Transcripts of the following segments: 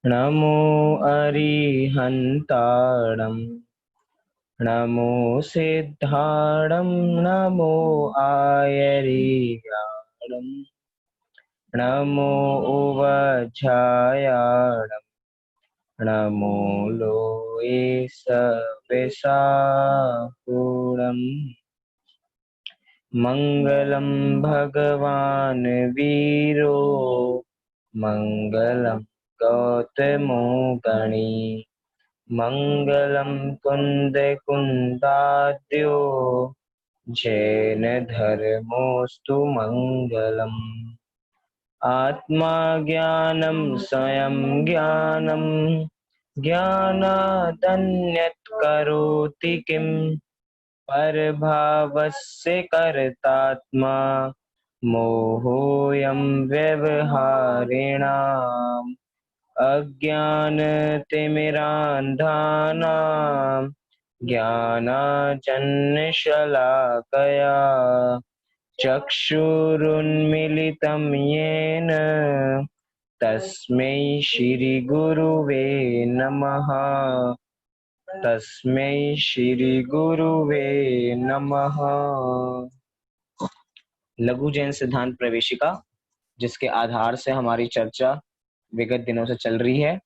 नमो अरिहन्ताणं नमो सिद्धाणं नमो आयर्याणं नमो उवझायाणं नमो लोये सविसाहुणम् मङ्गलं भगवान् वीरो मङ्गलं गौतमो गणी मङ्गलं कुन्दकुन्दाद्यो जैन धर्मोऽस्तु मङ्गलम् आत्मा ज्ञानं स्वयं ज्ञानं ज्ञानादन्यत् करोति किम् परभावस्य कर्तात्मा मोहोऽयं व्यवहारिणाम् अज्ञानतिमिरान्धानां ज्ञानाञ्जनशलाकया चक्षुरुन्मीलितं येन तस्मै श्रीगुरुवे नमः। तस्मै श्रीगुरुवे नमः। लघु जैन सिद्धांत प्रवेशिका, जिसके आधार से हमारी चर्चा विगत दिनों से चल रही है,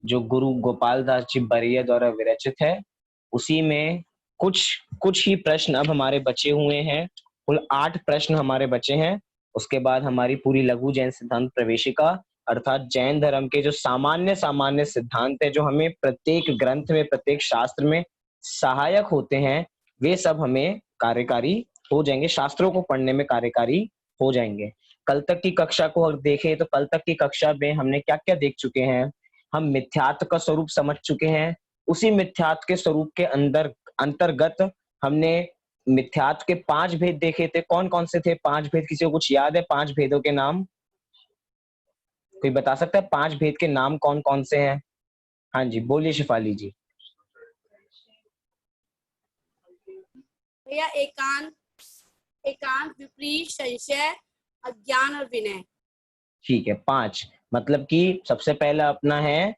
जो गुरु गोपाल दास जी बरिया द्वारा विरचित है, उसी में कुछ ही प्रश्न अब हमारे बचे हुए हैं। कुल 8 प्रश्न हमारे बचे हैं। उसके बाद हमारी पूरी लघु जैन सिद्धांत प्रवेशिका अर्थात जैन धर्म के जो सामान्य सिद्धांत है, जो हमें प्रत्येक ग्रंथ में, प्रत्येक शास्त्र में सहायक होते हैं, वे सब हमें कार्यकारी हो जाएंगे, शास्त्रों को पढ़ने में कार्यकारी हो जाएंगे। कल तक की कक्षा को अगर देखें तो कल तक की कक्षा में हमने क्या क्या देख चुके हैं। हम मिथ्यात्व का स्वरूप समझ चुके हैं। उसी मिथ्यात्व के स्वरूप के अंतर्गत हमने मिथ्यात्व के 5 भेद देखे थे। कौन कौन से थे 5 भेद? किसी को कुछ याद है 5 भेदों के नाम? कोई बता सकता है 5 भेद के नाम कौन कौन से हैं? हाँ जी, बोलिए शिफाली जी। भैया एकांत, विपरीत, संशय, अज्ञान और विनय। ठीक है, 5 मतलब कि सबसे पहला अपना है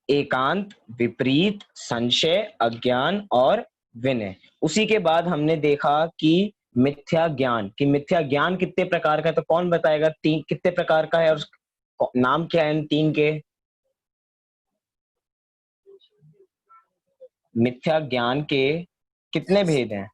एकांत, विपरीत, संशय, अज्ञान और विनय। उसी के बाद हमने देखा कि मिथ्या ज्ञान, मिथ्या ज्ञान कितने प्रकार का है, तो कौन बताएगा कितने प्रकार का है और नाम क्या है इन 3 के? मिथ्या ज्ञान के कितने भेद हैं?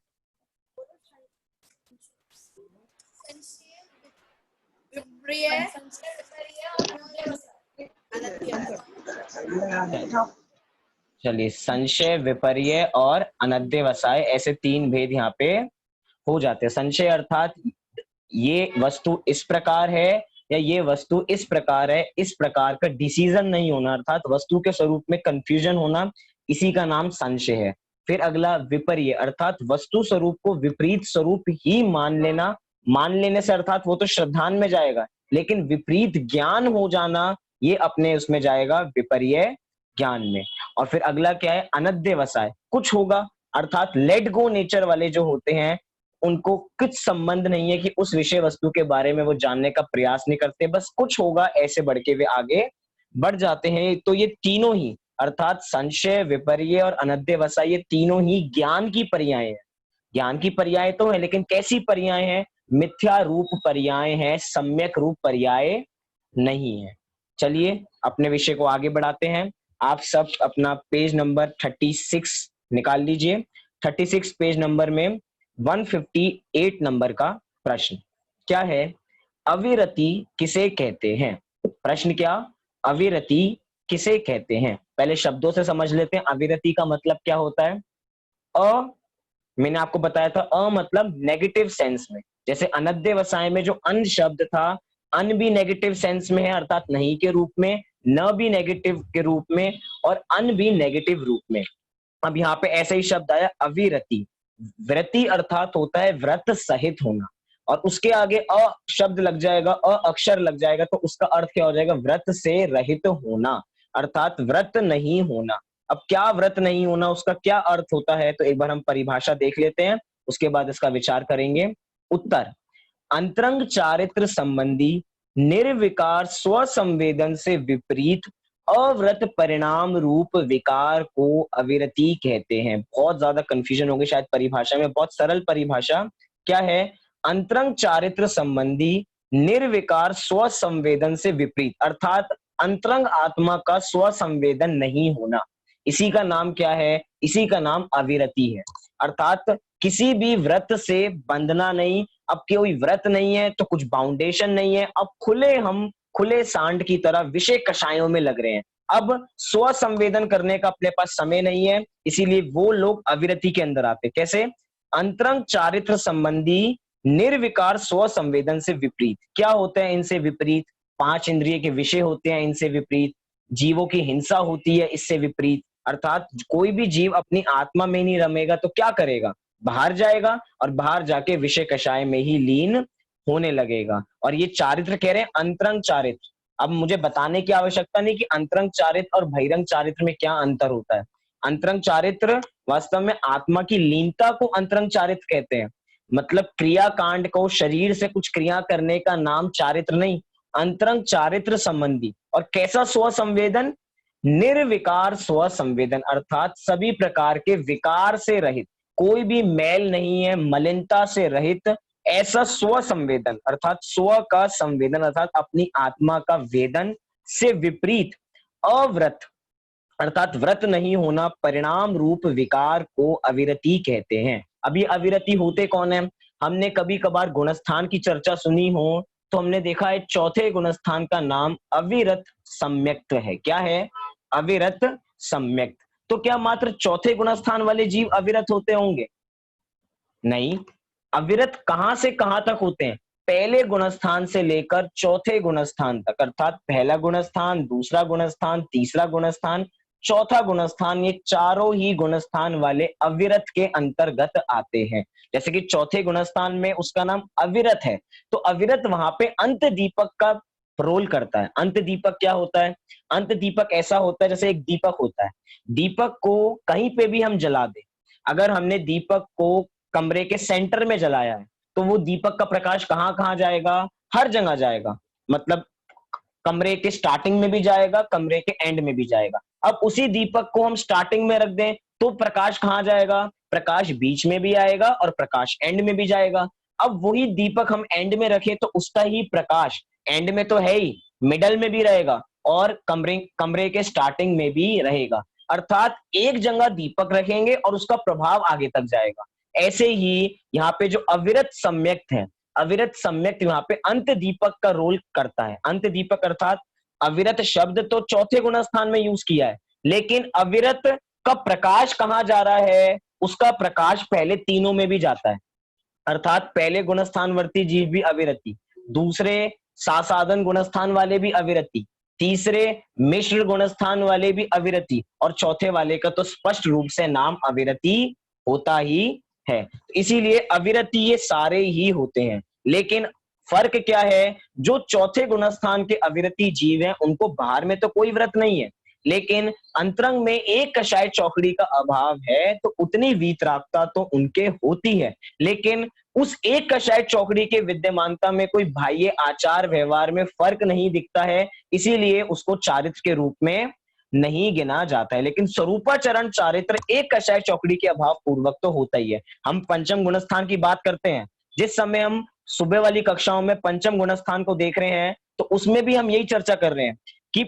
चलिए, संशय, विपर्य और अनध्यवसाय, ऐसे 3 भेद यहाँ पे हो जाते हैं। संशय अर्थात ये वस्तु इस प्रकार है या ये वस्तु इस प्रकार है, इस प्रकार का डिसीजन नहीं होना, अर्थात वस्तु के स्वरूप में कंफ्यूजन होना, इसी का नाम संशय है। फिर अगला विपर्य अर्थात वस्तु स्वरूप को विपरीत स्वरूप ही मान लेना। मान लेने से अर्थात वो तो श्रद्धान में जाएगा, लेकिन विपरीत ज्ञान हो जाना ये अपने उसमें जाएगा विपर्य ज्ञान में। और फिर अगला क्या है? अनध्यवसाय। कुछ होगा अर्थात लेट गो नेचर वाले जो होते हैं, उनको कुछ संबंध नहीं है कि उस विषय वस्तु के बारे में वो जानने का प्रयास नहीं करते, बस कुछ होगा ऐसे बढ़ के वे आगे बढ़ जाते हैं। तो ये तीनों ही अर्थात संशय, विपर्य और अनध्यवसाय, ये तीनों ही ज्ञान की पर्याय है। ज्ञान की पर्याय तो है, लेकिन कैसी पर्याय है? मिथ्या रूप पर्याय है, सम्यक रूप पर्याय नहीं है। चलिए अपने विषय को आगे बढ़ाते हैं। आप सब अपना पेज नंबर 36 निकाल लीजिए। 36 पेज नंबर में 158 नंबर का प्रश्न क्या है? अविरति किसे कहते हैं? प्रश्न क्या? अविरति किसे कहते हैं? पहले शब्दों से समझ लेते हैं। अविरति का मतलब क्या होता है? मैंने आपको बताया था मतलब नेगेटिव सेंस में। जैसे अनध्यवसाय में जो अन शब्द था, अन भी नेगेटिव सेंस में है अर्थात नहीं के रूप में, न भी नेगेटिव के रूप में और अन भी नेगेटिव रूप में। अब यहाँ पे ऐसा ही शब्द आया अविरति। व्रति अर्थात होता है व्रत सहित होना, और उसके आगे अ शब्द लग जाएगा, अक्षर लग जाएगा, तो उसका अर्थ क्या हो जाएगा? व्रत से रहित होना, अर्थात व्रत नहीं होना। अब क्या व्रत नहीं होना, उसका क्या अर्थ होता है? तो एक बार हम परिभाषा देख लेते हैं, उसके बाद इसका विचार करेंगे। उत्तर: अंतरंग चारित्र संबंधी निर्विकार स्वसंवेदन से विपरीत अव्रत परिणाम रूप विकार को अविरति कहते हैं। बहुत ज्यादा कंफ्यूजन होगी शायद परिभाषा में, बहुत सरल परिभाषा क्या है? अंतरंग चारित्र संबंधी निर्विकार स्वसंवेदन से विपरीत, अर्थात अंतरंग आत्मा का स्वसंवेदन नहीं होना, इसी का नाम क्या है? इसी का नाम अविरति है। अर्थात किसी भी व्रत से बंधना नहीं। अब कोई व्रत नहीं है तो कुछ बाउंडेशन नहीं है, अब हम खुले सांड की तरह विषय कषायों में लग रहे हैं। अब स्व संवेदन करने का अपने पास समय नहीं है, इसीलिए वो लोग अविरति के अंदर आते। कैसे? अंतरंग चारित्र संबंधी निर्विकार स्व संवेदन से विपरीत। क्या होते हैं इनसे विपरीत? 5 इंद्रिय के विषय होते हैं इनसे विपरीत, जीवों की हिंसा होती है इससे विपरीत। अर्थात कोई भी जीव अपनी आत्मा में नहीं रमेगा तो क्या करेगा? बाहर जाएगा और बाहर जाके विषय कषाय में ही लीन होने लगेगा। और ये चारित्र कह रहे हैं अंतरंग चारित्र। अब मुझे बताने की आवश्यकता नहीं कि अंतरंग चारित्र और बहिरंग चारित्र में क्या अंतर होता है। अंतरंग चारित्र वास्तव में आत्मा की लीनता को अंतरंग चारित्र कहते हैं। मतलब क्रिया कांड को, शरीर से कुछ क्रिया करने का नाम चारित्र नहीं, अंतरंग चारित्र संबंधी। और कैसा स्व संवेदन? निर्विकार स्व संवेदन, अर्थात सभी प्रकार के विकार से रहित, कोई भी मैल नहीं है, मलिनता से रहित ऐसा स्व संवेदन, अर्थात स्व का संवेदन, अर्थात अपनी आत्मा का वेदन से विपरीत अव्रत, अर्थात व्रत नहीं होना, परिणाम रूप विकार को अविरति कहते हैं। अभी अविरति होते कौन है? हमने कभी कभार गुणस्थान की चर्चा सुनी हो तो हमने देखा है चौथे गुणस्थान का नाम अविरत सम्यक्त है। क्या है? अविरत सम्यक्त। तो क्या मात्र चौथे गुणस्थान वाले जीव अविरत होते होंगे? नहीं, अविरत कहां से कहां तक होते हैं? पहले गुणस्थान से लेकर चौथे गुणस्थान तक, अर्थात पहला गुणस्थान, दूसरा गुणस्थान, तीसरा गुणस्थान, चौथा गुणस्थान, ये चारों ही गुणस्थान वाले अविरत के अंतर्गत आते हैं। जैसे कि चौथे गुणस्थान में उसका नाम अविरत है, तो अविरत वहां पे अंत दीपक का रोल करता है। अंत दीपक क्या होता है? अंत दीपक ऐसा होता है जैसे एक दीपक होता है, दीपक को कहीं पे भी हम जला दें, अगर हमने दीपक को कमरे के सेंटर में जलाया है तो वो दीपक का प्रकाश कहां कहां जाएगा? हर जगह जाएगा। मतलब कमरे के स्टार्टिंग में भी जाएगा, कमरे के एंड में भी जाएगा। अब उसी दीपक को हम स्टार्टिंग में रख दें तो प्रकाश कहां जाएगा? प्रकाश बीच में भी आएगा और प्रकाश एंड में भी जाएगा। अब वही दीपक हम एंड में रखें तो उसका ही प्रकाश एंड में तो है ही, मिडल में भी रहेगा और कमरे के स्टार्टिंग में भी रहेगा। अर्थात एक जगह दीपक रखेंगे और उसका प्रभाव आगे तक जाएगा। ऐसे ही यहाँ पे जो अविरत सम्यक्त है, अविरत सम्यक्त यहाँ पे अंत दीपक का रोल करता है। अंत दीपक अर्थात अविरत शब्द तो चौथे गुणस्थान में यूज किया है, लेकिन अविरत का प्रकाश कहाँ जा रहा है? उसका प्रकाश पहले तीनों में भी जाता है। अर्थात पहले गुणस्थानवर्ती जीव भी अविरति, दूसरे सासाधन गुणस्थान वाले भी अविरति, तीसरे मिश्र गुणस्थान वाले भी अविरति, और चौथे वाले का तो स्पष्ट रूप से नाम अविरति होता ही है। इसीलिए अविरति ये सारे ही होते हैं। लेकिन फर्क क्या है? जो चौथे गुणस्थान के अविरति जीव हैं उनको बाहर में तो कोई व्रत नहीं है, लेकिन अंतरंग में एक कषाय चौकड़ी का अभाव है तो उतनी वीतरागता तो उनके होती है। लेकिन उस एक कषाय चौकड़ी के विद्यमानता में कोई बाह्य आचार व्यवहार में फर्क नहीं दिखता है, इसीलिए उसको चारित्र के रूप में नहीं गिना जाता है। लेकिन स्वरूपाचरण चारित्र एक कषाय चौकड़ी के अभाव पूर्वक तो होता ही है। हम पंचम गुणस्थान की बात करते हैं, जिस समय हम सुबह वाली कक्षाओं में पंचम गुणस्थान को देख रहे हैं तो उसमें भी हम यही चर्चा कर रहे हैं कि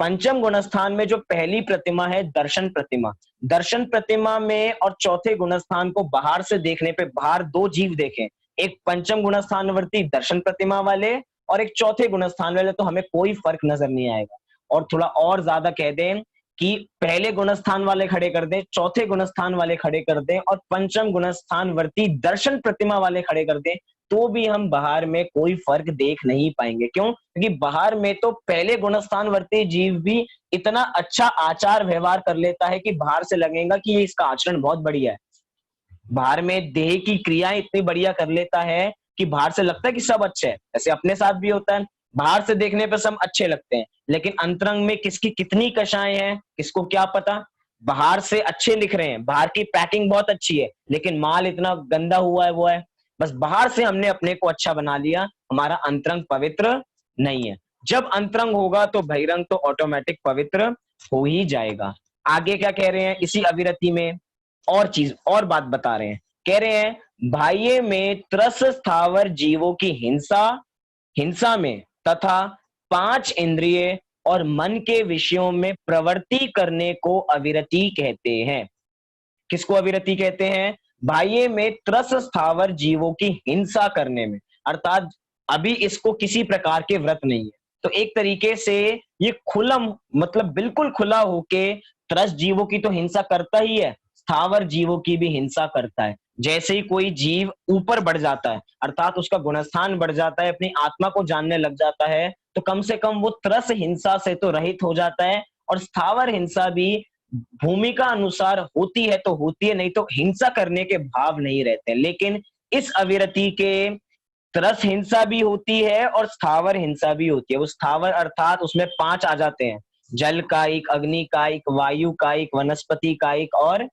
पंचम गुणस्थान में जो पहली प्रतिमा है दर्शन प्रतिमा, दर्शन प्रतिमा में और चौथे गुणस्थान को बाहर से देखने पे बाहर दो जीव देखें, एक पंचम गुणस्थानवर्ती दर्शन प्रतिमा वाले और एक चौथे गुणस्थान वाले, तो हमें कोई फर्क नजर नहीं आएगा। और थोड़ा और ज्यादा कह दें कि पहले गुणस्थान वाले खड़े कर दें, चौथे गुणस्थान वाले खड़े कर दें और पंचम गुणस्थानवर्ती दर्शन प्रतिमा वाले खड़े कर दें, तो भी हम बाहर में कोई फर्क देख नहीं पाएंगे। क्यों? क्योंकि बाहर में तो पहले गुणस्थानवर्ती जीव भी इतना अच्छा आचार व्यवहार कर लेता है कि बाहर से लगेगा कि ये इसका आचरण बहुत बढ़िया है। बाहर में देह की क्रियाएं इतनी बढ़िया कर लेता है कि बाहर से लगता है कि सब अच्छा है। ऐसे अपने साथ भी होता है, बाहर से देखने पर सब अच्छे लगते हैं, लेकिन अंतरंग में किसकी कितनी कषाएं हैं किसको क्या पता। बाहर से अच्छे लिख रहे हैं, बाहर की पैकिंग बहुत अच्छी है, लेकिन माल इतना गंदा हुआ है वो है। बस बाहर से हमने अपने को अच्छा बना लिया, हमारा अंतरंग पवित्र नहीं है। जब अंतरंग होगा तो बहिरंग तो ऑटोमेटिक पवित्र हो ही जाएगा। आगे क्या कह रहे हैं इसी अविरति में, और चीज और बात बता रहे हैं, कह रहे हैं बाह्य में त्रस स्थावर जीवों की हिंसा हिंसा में तथा 5 इंद्रिय और मन के विषयों में प्रवृत्ति करने को अविरति कहते हैं। किसको अविरति कहते हैं? बाह्य में त्रस स्थावर जीवों की हिंसा करने में, अर्थात अभी इसको किसी प्रकार के व्रत नहीं है, तो एक तरीके से ये खुलम मतलब बिल्कुल खुला होके त्रस जीवों की तो हिंसा करता ही है, स्थावर जीवों की भी हिंसा करता है। जैसे ही कोई जीव ऊपर बढ़ जाता है, अर्थात उसका गुणस्थान बढ़ जाता है, अपनी आत्मा को जानने लग जाता है, तो कम से कम वो त्रस हिंसा से तो रहित हो जाता है। और स्थावर हिंसा भी भूमिका अनुसार होती है तो होती है, नहीं तो हिंसा करने के भाव नहीं रहते। लेकिन इस अविरति के तरस हिंसा भी होती है और स्थावर हिंसा भी होती है। वो स्थावर अर्थात उसमें 5 आ जाते हैं, जल कायिक, अग्नि कायिक, वायु कायिक, वनस्पति कायिक और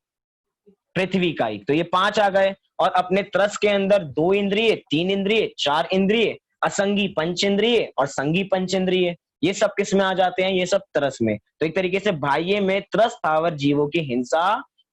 पृथ्वी कायिक। तो ये 5 आ गए। और अपने त्रस के अंदर 2 इंद्रिय, 3 इंद्रिय, 4 इंद्रिय, असंगी पंचेंद्रिय और संगी पंचेंद्रिय, ये सब किस में आ जाते हैं? ये सब त्रस में। तो एक तरीके से बाह्य में त्रस स्थावर जीवों की हिंसा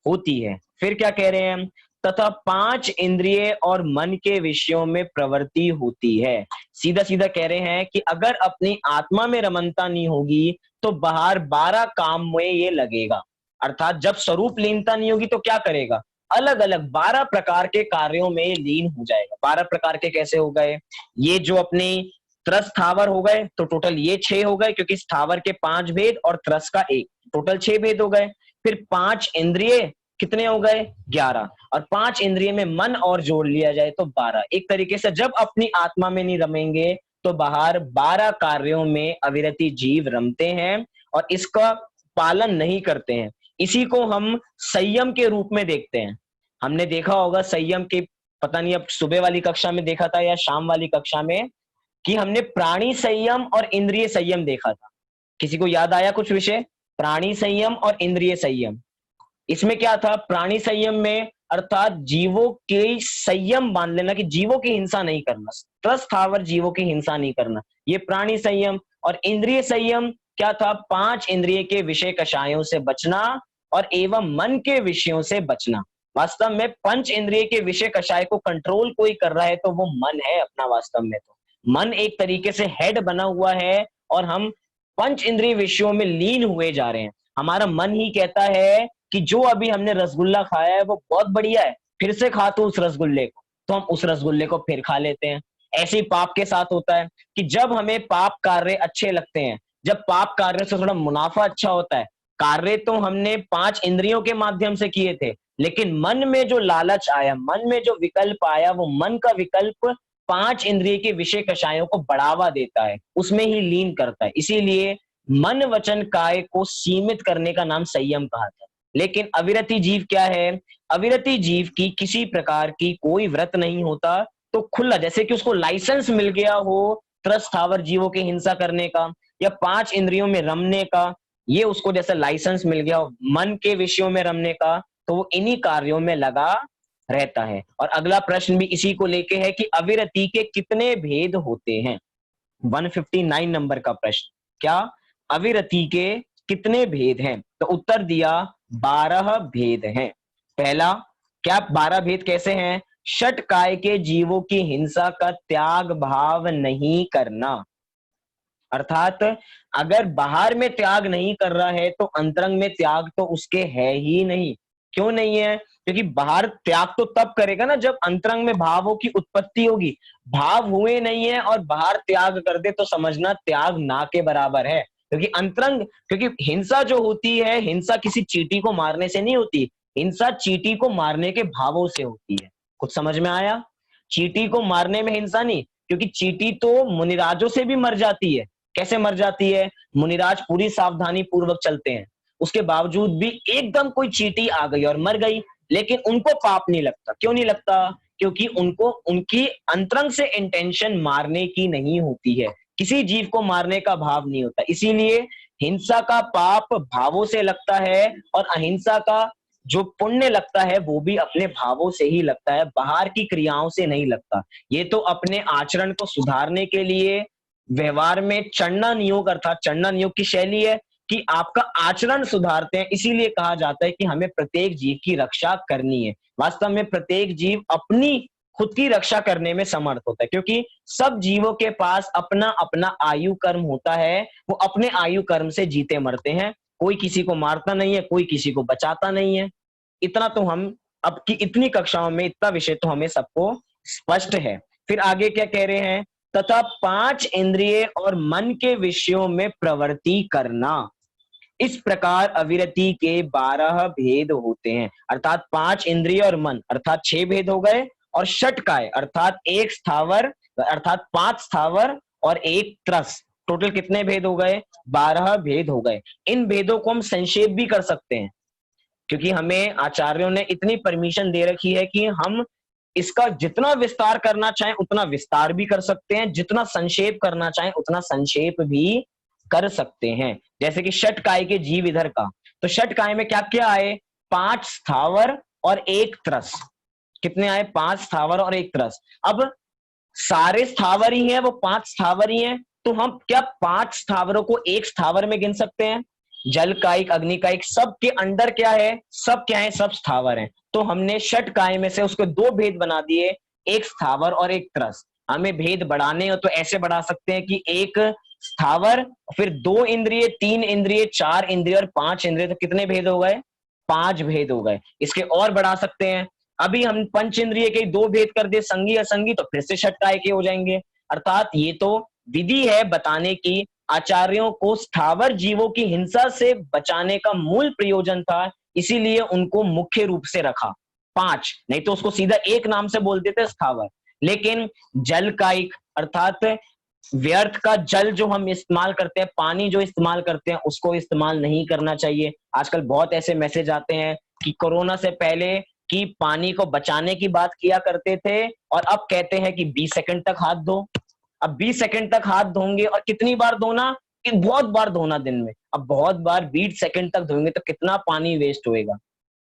होती है। फिर क्या कह रहे हैं? तथा 5 इंद्रिय और मन के विषयों में प्रवृत्ति होती है। सीधा सीधा कह रहे हैं कि अगर अपनी आत्मा में रमनता नहीं होगी तो बाहर 12 काम में ये लगेगा। अर्थात जब स्वरूप लीनता नहीं होगी तो क्या करेगा? अलग अलग 12 प्रकार के कार्यों में लीन हो जाएगा। 12 प्रकार के कैसे हो गए? ये जो अपनी त्रस स्थावर हो गए तो टोटल ये 6 हो गए, क्योंकि स्थावर के 5 भेद और त्रस का 1, टोटल 6 भेद हो गए। फिर 5 इंद्रिय कितने हो गए? 11। और 5 इंद्रिय में मन और जोड़ लिया जाए तो 12। एक तरीके से जब अपनी आत्मा में नहीं रमेंगे तो बाहर 12 कार्यों में अविरति जीव रमते हैं और इसका पालन नहीं करते हैं। इसी को हम संयम के रूप में देखते हैं। हमने देखा होगा संयम के, पता नहीं अब सुबह वाली कक्षा में देखा था या शाम वाली कक्षा में, कि हमने प्राणी संयम और इंद्रिय संयम देखा था। किसी को याद आया कुछ विषय? प्राणी संयम और इंद्रिय संयम। इसमें क्या था? प्राणी संयम में अर्थात जीवों के संयम बांध लेना कि जीवों की हिंसा नहीं करना, त्रस स्थावर जीवों की हिंसा नहीं करना, ये प्राणी संयम। और इंद्रिय संयम क्या था? 5 इंद्रिय के विषय कषायों से बचना और एवं मन के विषयों से बचना। वास्तव में पंच इंद्रिय के विषय कषाय को कंट्रोल कोई कर रहा है तो वो मन है अपना। वास्तव में तो मन एक तरीके से हेड बना हुआ है और हम पंच इंद्रिय विषयों में लीन हुए जा रहे हैं। हमारा मन ही कहता है कि जो अभी हमने रसगुल्ला खाया है वो बहुत बढ़िया है, फिर से खा तो उस रसगुल्ले को, तो हम उस रसगुल्ले को फिर खा लेते हैं। ऐसे ही पाप के साथ होता है कि जब हमें पाप कार्य अच्छे लगते हैं, जब पाप कार्य से थोड़ा मुनाफा अच्छा होता है, कार्य तो हमने 5 इंद्रियों के माध्यम से किए थे, लेकिन मन में जो लालच आया, मन में जो विकल्प आया, वो मन का विकल्प 5 इंद्रिय के विषय कषायों को बढ़ावा देता है, उसमें ही लीन करता है। इसीलिए मन वचन काय को सीमित करने का नाम संयम कहा था। लेकिन अविरति जीव क्या है? अविरति जीव की किसी प्रकार की कोई व्रत नहीं होता, तो खुला, जैसे कि उसको लाइसेंस मिल गया हो त्रस स्थावर जीवों की हिंसा करने का या 5 इंद्रियों में रमने का, ये उसको जैसे लाइसेंस मिल गया हो मन के विषयों में रमने का, तो वो इन्हीं कार्यों में लगा रहता है। और अगला प्रश्न भी इसी को लेके है कि अविरति के कितने भेद होते हैं? 159 नंबर का प्रश्न, क्या अविरति के कितने भेद हैं? तो उत्तर दिया 12 भेद हैं। पहला, क्या 12 भेद कैसे हैं? षट काय के जीवों की हिंसा का त्याग भाव नहीं करना। अर्थात अगर बाहर में त्याग नहीं कर रहा है तो अंतरंग में त्याग तो उसके है ही नहीं। क्यों नहीं है? क्योंकि बाहर त्याग तो तब करेगा ना जब अंतरंग में भावों की उत्पत्ति होगी। भाव हुए नहीं है और बाहर त्याग कर दे तो समझना त्याग ना के बराबर है। क्योंकि अंतरंग, क्योंकि हिंसा जो होती है, हिंसा किसी चींटी को मारने से नहीं होती, हिंसा चींटी को मारने के भावों से होती है। कुछ समझ में आया? चींटी को मारने में हिंसा नहीं, क्योंकि चींटी तो मुनिराजों से भी मर जाती है। कैसे मर जाती है? मुनिराज पूरी सावधानी पूर्वक चलते हैं, उसके बावजूद भी एकदम कोई चींटी आ गई और मर गई, लेकिन उनको पाप नहीं लगता। क्यों नहीं लगता? क्योंकि उनको उनकी अंतरंग से इंटेंशन मारने की नहीं होती है, किसी जीव को मारने का भाव नहीं होता। इसीलिए हिंसा का पाप भावों से लगता है और अहिंसा का जो पुण्य लगता है वो भी अपने भावों से ही लगता है, बाहर की क्रियाओं से नहीं लगता। ये तो अपने आचरण को सुधारने के लिए व्यवहार में चढ़ना नियोग अर्थात चढ़ना नियोग की शैली है कि आपका आचरण सुधारते हैं, इसीलिए कहा जाता है कि हमें प्रत्येक जीव की रक्षा करनी है। वास्तव में प्रत्येक जीव अपनी खुद की रक्षा करने में समर्थ होता है, क्योंकि सब जीवों के पास अपना अपना आयु कर्म होता है, वो अपने आयु कर्म से जीते मरते हैं, कोई किसी को मारता नहीं है, कोई किसी को बचाता नहीं है। इतना तो हम अब की इतनी कक्षाओं में इतना विषय तो हमें सबको स्पष्ट है। फिर आगे क्या कह रहे हैं, तथा 5 इंद्रिय और मन के विषयों में प्रवृत्ति करना, इस प्रकार अविरति के 12 भेद होते हैं। अर्थात 5 इंद्रिय और मन अर्थात 6 भेद हो गए, और षटकाय अर्थात एक स्थावर अर्थात 5 स्थावर और एक त्रस, टोटल कितने भेद हो गए, 12 भेद हो गए। इन भेदों को हम संक्षेप भी कर सकते हैं, क्योंकि हमें आचार्यों ने इतनी परमिशन दे रखी है कि हम इसका जितना विस्तार करना चाहें उतना विस्तार भी कर सकते हैं, जितना संक्षेप करना चाहें उतना संक्षेप भी कर सकते हैं। जैसे कि षटकाय के जीव इधर का, तो षटकाय में क्या क्या आए, 5 स्थावर और एक त्रस। कितने आए, 5 स्थावर और एक त्रस। अब सारे स्थावर ही हैं, वो 5 स्थावर ही हैं, तो हम क्या 5 स्थावरों को एक स्थावर में गिन सकते हैं? जल कायिक, अग्नि कायिक, सब के अंडर क्या है, सब क्या है, सब स्थावर हैं। तो हमने षटकाय में से उसको 2 भेद बना दिए, एक स्थावर और एक त्रस। हमें भेद बढ़ाने हो तो ऐसे बढ़ा सकते हैं कि एक स्थावर, फिर 2 इंद्रिय, 3 इंद्रिय, 4 इंद्रिय और 5 इंद्रिय, तो कितने भेद हो गए, 5 भेद हो गए। इसके और बढ़ा सकते हैं, अभी हम पंच इंद्रिय के 2 भेद कर दे, संगी असंगी, तो फिर से षटकाय के हो जाएंगे। अर्थात ये तो विधि है बताने की, आचार्यों को स्थावर जीवों की हिंसा से बचाने का मूल प्रयोजन था, इसीलिए उनको मुख्य रूप से रखा 5, नहीं तो उसको सीधा एक नाम से बोल देते स्थावर। लेकिन जल कायिक अर्थात व्यर्थ का जल जो हम इस्तेमाल करते हैं, पानी जो इस्तेमाल करते हैं, उसको इस्तेमाल नहीं करना चाहिए। आजकल बहुत ऐसे मैसेज आते हैं कि कोरोना से पहले कि पानी को बचाने की बात किया करते थे, और अब कहते हैं कि 20 सेकंड तक हाथ धो। अब 20 सेकंड तक हाथ धोंगे, और कितनी बार धोना, कि बहुत बार धोना दिन में। अब बहुत बार 20 सेकंड तक धोएंगे तो कितना पानी वेस्ट होएगा,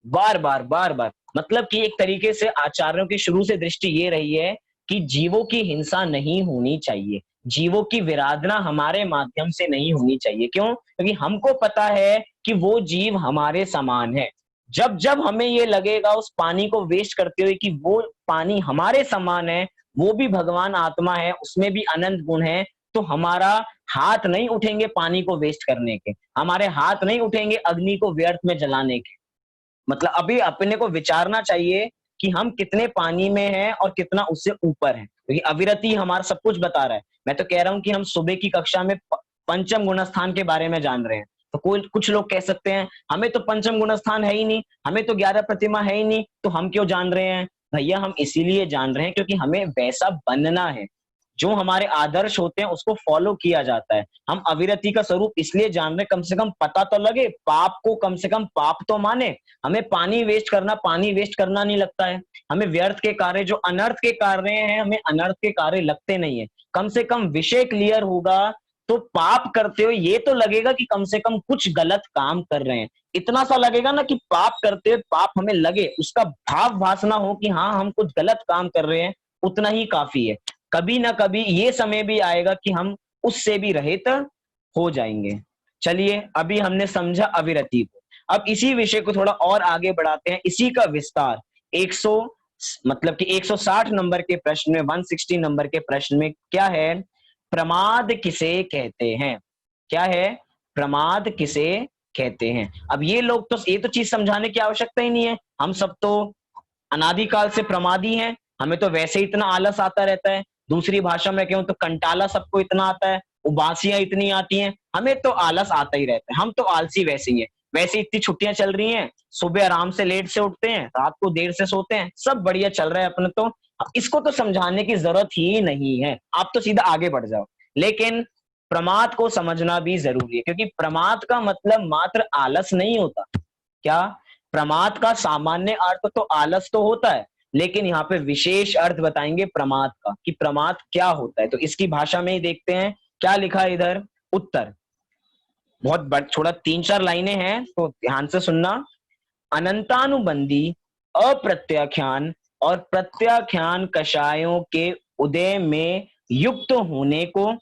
बार बार बार बार। मतलब कि एक तरीके से आचार्यों की शुरू से दृष्टि ये रही है कि जीवों की हिंसा नहीं होनी चाहिए, जीवों की विराधना हमारे माध्यम से नहीं होनी चाहिए। क्यों? क्योंकि हमको पता है कि वो जीव हमारे समान है। जब जब हमें ये लगेगा उस पानी को वेस्ट करते हुए कि वो पानी हमारे समान है, वो भी भगवान आत्मा है, उसमें भी अनंत गुण है, तो हमारा हाथ नहीं उठेंगे पानी को वेस्ट करने के, हमारे हाथ नहीं उठेंगे अग्नि को व्यर्थ में जलाने के। मतलब अभी अपने को विचारना चाहिए कि हम कितने पानी में हैं और कितना उससे ऊपर है, क्योंकि अविरति हमारा सब कुछ बता रहा है। मैं तो कह रहा हूं कि हम सुबह की कक्षा में पंचम गुणस्थान के बारे में जान रहे हैं, तो कोई कुछ लोग कह सकते हैं हमें तो पंचम गुणस्थान है ही नहीं, हमें तो 11 प्रतिमा है ही नहीं, तो हम क्यों जान रहे हैं? भैया हम इसीलिए जान रहे हैं क्योंकि हमें वैसा बनना है, जो हमारे आदर्श होते हैं उसको फॉलो किया जाता है। हम अविरति का स्वरूप इसलिए जान रहे हैं, कम से कम पता तो लगे, पाप को कम से कम पाप तो माने। हमें पानी वेस्ट करना नहीं लगता है, हमें व्यर्थ के कार्य जो अनर्थ के कार्य हैं, हमें अनर्थ के कार्य लगते नहीं है। कम से कम विषय क्लियर होगा तो पाप करते हुए ये तो लगेगा कि कम से कम कुछ गलत काम कर रहे हैं, इतना सा लगेगा ना कि पाप करते हुए पाप हमें लगे, उसका भाव भासना हो कि हाँ हम कुछ गलत काम कर रहे हैं, उतना ही काफी है। कभी ना कभी ये समय भी आएगा कि हम उससे भी रहित हो जाएंगे। चलिए अभी हमने समझा अविरति को, अब इसी विषय को थोड़ा और आगे बढ़ाते हैं, इसी का विस्तार 100 मतलब कि 160 नंबर के प्रश्न में, 160 नंबर के प्रश्न में क्या है, प्रमाद किसे कहते हैं? क्या है, प्रमाद किसे कहते हैं? अब ये लोग तो ये तो चीज समझाने की आवश्यकता ही नहीं है, हम सब तो अनादिकाल से प्रमादी हैं, हमें तो वैसे ही इतना आलस आता रहता है। दूसरी भाषा में कहूं तो कंटाला सबको इतना आता है, उबासियां इतनी आती हैं, हमें तो आलस आता ही रहता है, हम तो आलसी वैसे ही है। वैसे इतनी छुट्टियां चल रही हैं, सुबह आराम से लेट से उठते हैं, रात को देर से सोते हैं, सब बढ़िया चल रहा है अपने तो, इसको तो समझाने की जरूरत ही नहीं है, आप तो सीधा आगे बढ़ जाओ। लेकिन प्रमाद को समझना भी जरूरी है, क्योंकि प्रमाद का मतलब मात्र आलस नहीं होता। क्या? प्रमाद का सामान्य अर्थ तो आलस तो होता है, लेकिन यहाँ पे विशेष अर्थ बताएंगे प्रमाद का कि प्रमाद क्या होता है। तो इसकी भाषा में ही देखते हैं क्या लिखा है इधर, उत्तर बहुत छोड़ा, 3-4 लाइनें हैं तो ध्यान से सुनना। अनंतानुबंधी अप्रत्याख्यान और प्रत्याख्यान कषायों के उदय में युक्त होने को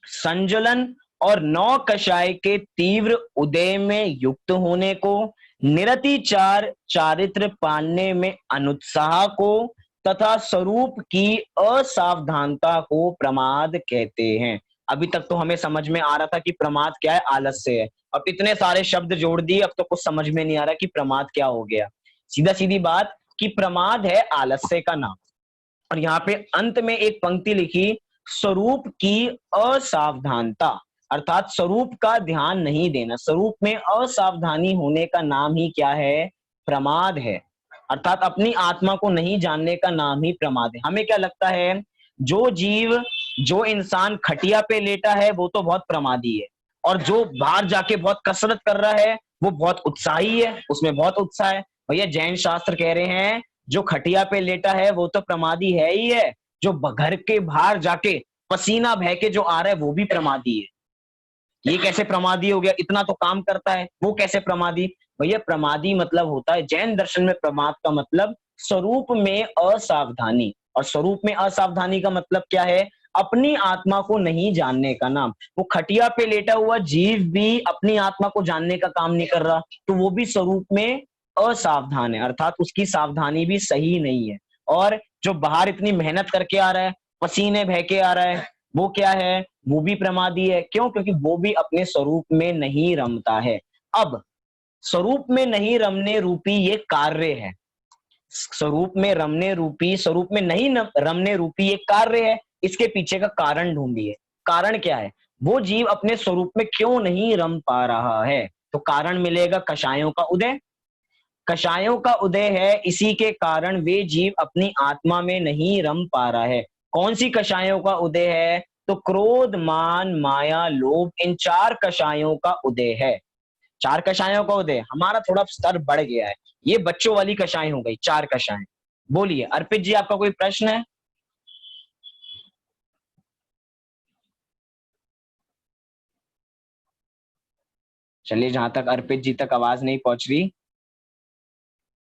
संजलन और नौ कषाय के तीव्र उदय में युक्त होने को, निरतिचार चारित्र पालने में अनुत्साह को तथा स्वरूप की असावधानता को प्रमाद कहते हैं। अभी तक तो हमें समझ में आ रहा था कि प्रमाद क्या है, आलस्य है। अब इतने सारे शब्द जोड़ दिए, अब तो कुछ समझ में नहीं आ रहा कि प्रमाद क्या हो गया। सीधा सीधी बात कि प्रमाद है आलस्य का नाम। और यहाँ पे अंत में एक पंक्ति लिखी, स्वरूप की असावधानता, अर्थात स्वरूप का ध्यान नहीं देना, स्वरूप में असावधानी होने का नाम ही क्या है, प्रमाद है। अर्थात अपनी आत्मा को नहीं जानने का नाम ही प्रमाद है। हमें क्या लगता है, जो जीव, जो इंसान खटिया पे लेटा है वो तो बहुत प्रमादी है, और जो बाहर जाके बहुत कसरत कर रहा है वो बहुत उत्साही है, उसमें बहुत उत्साह है। भैया जैन शास्त्र कह रहे हैं जो खटिया पे लेटा है वो तो प्रमादी है ही है, जो घर के बाहर जाके पसीना बह के जो आ रहा है वो भी प्रमादी है। ये कैसे प्रमादी हो गया, इतना तो काम करता है, वो कैसे प्रमादी? भैया प्रमादी मतलब होता है, जैन दर्शन में प्रमाद का मतलब स्वरूप में असावधानी, और स्वरूप में असावधानी का मतलब क्या है, अपनी आत्मा को नहीं जानने का नाम। वो खटिया पे लेटा हुआ जीव भी अपनी आत्मा को जानने का काम नहीं कर रहा, तो वो भी स्वरूप में असावधान है, अर्थात उसकी सावधानी भी सही नहीं है। और जो बाहर इतनी मेहनत करके आ रहा है, पसीने बह के आ रहा है, वो क्या है, वो भी प्रमादी है। क्यों? क्योंकि वो भी अपने स्वरूप में नहीं रमता है। अब स्वरूप में नहीं रमने रूपी ये कार्य है, स्वरूप में रमने रूपी, स्वरूप में नहीं रमने रूपी ये कार्य है, इसके पीछे का कारण ढूंढिए। कारण क्या है, वो जीव अपने स्वरूप में क्यों नहीं रम पा रहा है? तो कारण मिलेगा कषायों का उदय। कषायों का उदय है, इसी के कारण वे जीव अपनी आत्मा में नहीं रम पा रहा है। कौन सी कषायों का उदय है? तो क्रोध, मान, माया, लोभ, इन चार कषायों का उदय है। चार कषायों का उदय, हमारा थोड़ा स्तर बढ़ गया है, ये बच्चों वाली कषाय हो गई, चार कषाय। बोलिए अर्पित जी, आपका कोई प्रश्न है? चलिए, जहां तक अर्पित जी तक आवाज नहीं पहुंच रही,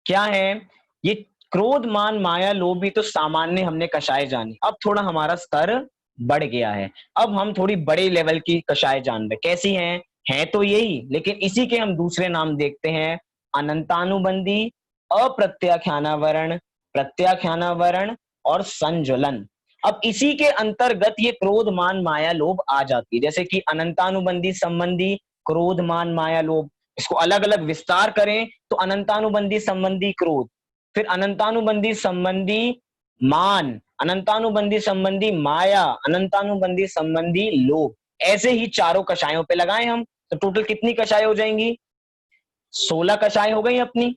क्या है ये क्रोध, मान, माया, लोभ भी तो सामान्य हमने कषाय जानी। अब थोड़ा हमारा स्तर बढ़ गया है, अब हम थोड़ी बड़े लेवल की कषाय जान रहे। कैसी हैं? है तो यही, लेकिन इसी के हम दूसरे नाम देखते हैं, अनंतानुबंधी, अप्रत्याख्यानावरण, प्रत्याख्यानावरण और संज्वलन। अब इसी के अंतर्गत ये क्रोध, मान, माया, लोभ आ जाती है। जैसे कि अनंतानुबंधी संबंधी क्रोध, मान, माया, लोभ, इसको अलग अलग विस्तार करें तो अनंतानुबंधी संबंधी क्रोध, फिर अनंतानुबंधी संबंधी मान, अनंतानुबंधी संबंधी माया, अनंतानुबंधी संबंधी लोभ, ऐसे ही चारों कषायों पे लगाएं हम, तो टोटल कितनी कषाय हो जाएंगी? 16 कषाय हो गई अपनी।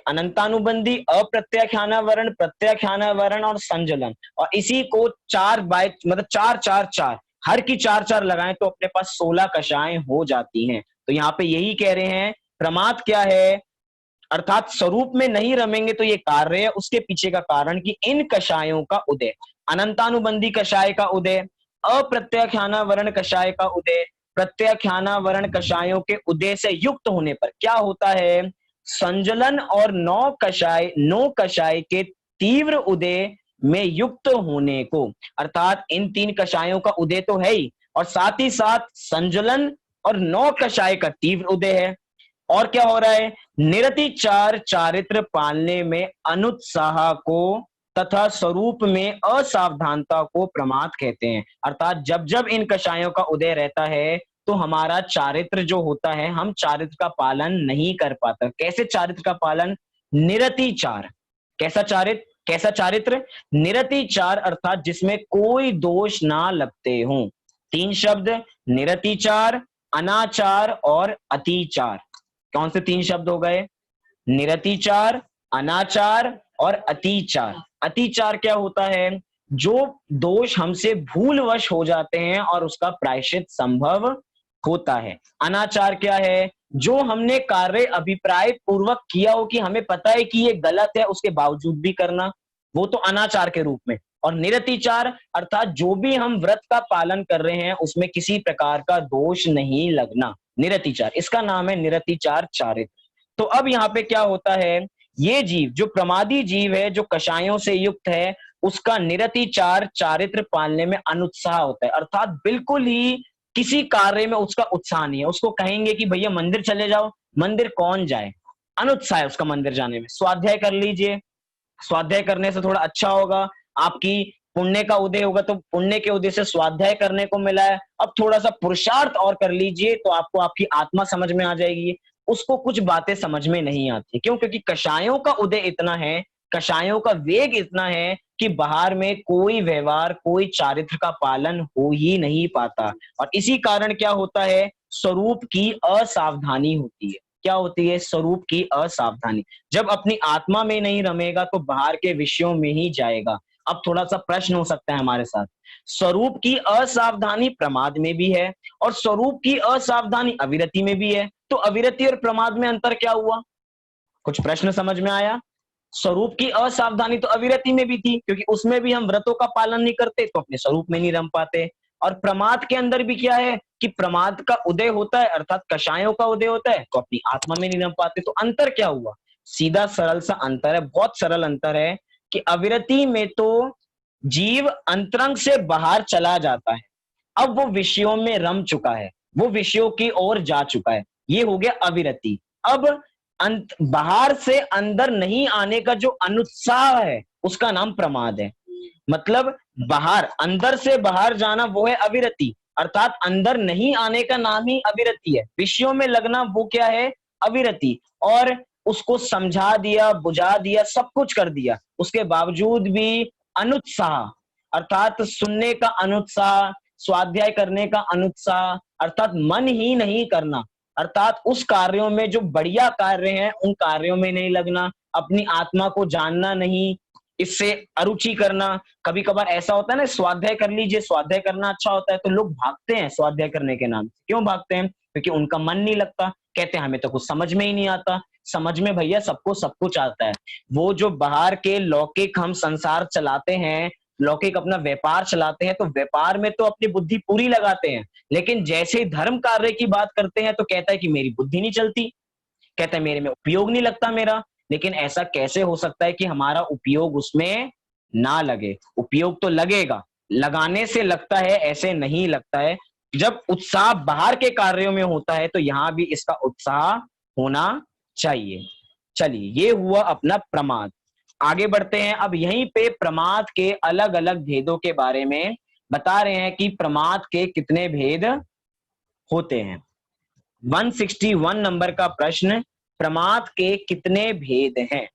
अनंतानुबंधी, अप्रत्याख्यानावरण, प्रत्याख्यानावरण और संजलन, और इसी को चार बाय मतलब चार चार चार, हर की चार चार लगाएं तो अपने पास 16 कषाएं हो जाती हैं। तो यहाँ पे यही कह रहे हैं, प्रमाद क्या है, अर्थात स्वरूप में नहीं रमेंगे तो ये कार्य है, उसके पीछे का कारण कि इन कषायों का उदय, अनंतानुबंधी कषाय का उदय, अप्रत्याख्यानावरण कषाय का उदय, प्रत्याख्यानावरण कषायों के उदय से युक्त होने पर क्या होता है, संजलन और नौ कषाय के तीव्र उदय में युक्त होने को, अर्थात इन तीन कषायों का उदय तो है ही, और साथ ही साथ संजलन और 9 कषाय का तीव्र उदय है। और क्या हो रहा है, निरतिचार चारित्र पालने में अनुत्साह को तथा स्वरूप में असावधानता को प्रमाद कहते हैं। अर्थात जब जब इन कषायों का उदय रहता है तो हमारा चारित्र जो होता है, हम चारित्र का पालन नहीं कर पाता। कैसे चारित्र का पालन? निरतिचार। कैसा चारित्र? निरतिचार, अर्थात जिसमें कोई दोष ना लगते हों। 3 शब्द, निरतिचार, अनाचार और अतिचार। कौन से 3 शब्द हो गए? निरतिचार, अनाचार और अतिचार। अतिचार क्या होता है? जो दोष हमसे भूलवश हो जाते हैं और उसका प्रायश्चित संभव होता है। अनाचार क्या है? जो हमने कार्य अभिप्राय पूर्वक किया हो, कि हमें पता है कि ये गलत है, उसके बावजूद भी करना, वो तो अनाचार के रूप में। और निरतिचार अर्थात जो भी हम व्रत का पालन कर रहे हैं उसमें किसी प्रकार का दोष नहीं लगना, निरतिचार, इसका नाम है निरतिचार चारित्र। तो अब यहाँ पे क्या होता है, ये जीव जो प्रमादी जीव है, जो कषायों से युक्त है, उसका निरतिचार चारित्र पालने में अनुत्साह होता है, अर्थात बिल्कुल ही किसी कार्य में उसका उत्साह नहीं है। उसको कहेंगे कि भैया मंदिर चले जाओ, मंदिर कौन जाए, अनुत्साह है उसका मंदिर जाने में। स्वाध्याय कर लीजिए, स्वाध्याय करने से थोड़ा अच्छा होगा, आपकी पुण्य का उदय होगा, तो पुण्य के उदय से स्वाध्याय करने को मिला है, अब थोड़ा सा पुरुषार्थ और कर लीजिए तो आपको आपकी आत्मा समझ में आ जाएगी। उसको कुछ बातें समझ में नहीं आती, क्यों? क्योंकि कषायों का उदय इतना है, कषायों का वेग इतना है कि बाहर में कोई व्यवहार, कोई चारित्र का पालन हो ही नहीं पाता। और इसी कारण क्या होता है, स्वरूप की असावधानी होती है। क्या होती है? स्वरूप की असावधानी। जब अपनी आत्मा में नहीं रमेगा तो बाहर के विषयों में ही जाएगा। अब थोड़ा सा प्रश्न हो सकता है हमारे साथ, स्वरूप की असावधानी प्रमाद में भी है और स्वरूप की असावधानी अविरति में भी है, तो अविरति और प्रमाद में अंतर क्या हुआ? कुछ प्रश्न समझ में आया? स्वरूप की असावधानी तो अविरति में भी थी, क्योंकि उसमें भी हम व्रतों का पालन नहीं करते तो अपने स्वरूप में नहीं रम पाते। और प्रमाद के अंदर भी क्या है कि प्रमाद का उदय होता है, अर्थात कषायों का उदय होता है, तो अपनी आत्मा में नहीं रम पाते। तो अंतर क्या हुआ? सीधा सरल सा अंतर है, बहुत सरल अंतर है कि अविरति में तो जीव अंतरंग से बाहर चला जाता है, अब वो विषयों में रम चुका है, वो विषयों की ओर जा चुका है, ये हो गया अविरति। अब बाहर से अंदर नहीं आने का जो अनुत्साह है उसका नाम प्रमाद है। मतलब बाहर, अंदर से बाहर जाना वो है अविरति, अर्थात अंदर नहीं आने का नाम ही अविरति है। विषयों में लगना वो क्या है? अविरति। और उसको समझा दिया, बुझा दिया, सब कुछ कर दिया, उसके बावजूद भी अनुत्साह, अर्थात सुनने का अनुत्साह, स्वाध्याय करने का अनुत्साह, अर्थात मन ही नहीं करना, अर्थात उस कार्यों में जो बढ़िया कार्य हैं उन कार्यों में नहीं लगना, अपनी आत्मा को जानना नहीं, इससे अरुचि करना। कभी कभार ऐसा होता है ना, स्वाध्याय कर लीजिए, स्वाध्याय करना अच्छा होता है, तो लोग भागते हैं स्वाध्याय करने के नाम से। क्यों भागते हैं? क्योंकि उनका मन नहीं लगता, कहते हैं हमें तो कुछ समझ में ही नहीं आता। समझ में भैया सबको सब कुछ आता है। वो जो बाहर के लौकिक हम संसार चलाते हैं, लौकिक अपना व्यापार चलाते हैं, तो व्यापार में तो अपनी बुद्धि पूरी लगाते हैं, लेकिन जैसे ही धर्म कार्य की बात करते हैं तो कहता है कि मेरी बुद्धि नहीं चलती, कहता है मेरे में उपयोग नहीं लगता मेरा। लेकिन ऐसा कैसे हो सकता है कि हमारा उपयोग उसमें ना लगे? उपयोग तो लगेगा, लगाने से लगता है, ऐसे नहीं लगता है। जब उत्साह बाहर के कार्यों में होता है तो यहां भी इसका उत्साह होना चाहिए। चलिए, ये हुआ अपना प्रमाद। आगे बढ़ते हैं। अब यहीं पे प्रमाद के अलग अलग भेदों के बारे में बता रहे हैं कि प्रमाद के कितने भेद होते हैं। 161 नंबर का प्रश्न, प्रमाद के कितने भेद हैं?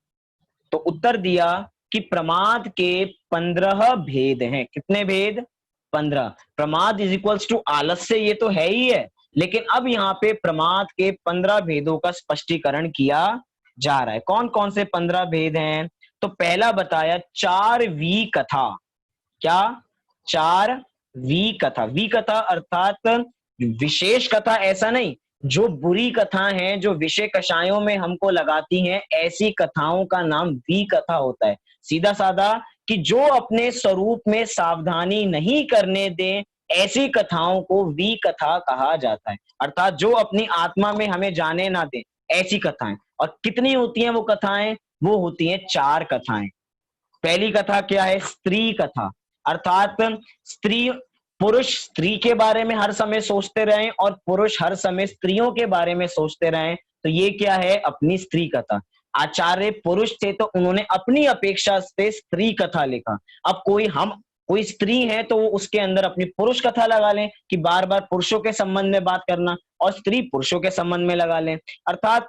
तो उत्तर दिया कि प्रमाद के 15 भेद हैं। कितने भेद? 15। प्रमाद इज इक्वल्स टू आलस्य, ये तो है ही है, लेकिन अब यहाँ पे प्रमाद के 15 भेदों का स्पष्टीकरण किया जा रहा है। कौन कौन से 15 भेद हैं? तो पहला बताया 4 वी कथा। क्या? 4 वी कथा। वी कथा अर्थात विशेष कथा, ऐसा नहीं, जो बुरी कथा है, जो विषय कषायों में हमको लगाती हैं, ऐसी कथाओं का नाम वी कथा होता है। सीधा साधा कि जो अपने स्वरूप में सावधानी नहीं करने दें, ऐसी कथाओं को वी कथा कहा जाता है, अर्थात जो अपनी आत्मा में हमें जाने ना दें, ऐसी कथाएं। और कितनी होती हैं वो कथाएं? वो होती हैं 4 कथाएं। पहली कथा क्या है? स्त्री कथा, अर्थात स्त्री, पुरुष स्त्री के बारे में हर समय सोचते रहें और पुरुष हर समय स्त्रियों के बारे में सोचते रहें, तो ये क्या है? अपनी स्त्री कथा। आचार्य पुरुष थे तो उन्होंने अपनी अपेक्षा से स्त्री कथा लिखा। अब कोई स्त्री है तो वो उसके अंदर अपनी पुरुष कथा लगा लें कि बार बार पुरुषों के संबंध में बात करना, और स्त्री पुरुषों के संबंध में लगा लें। अर्थात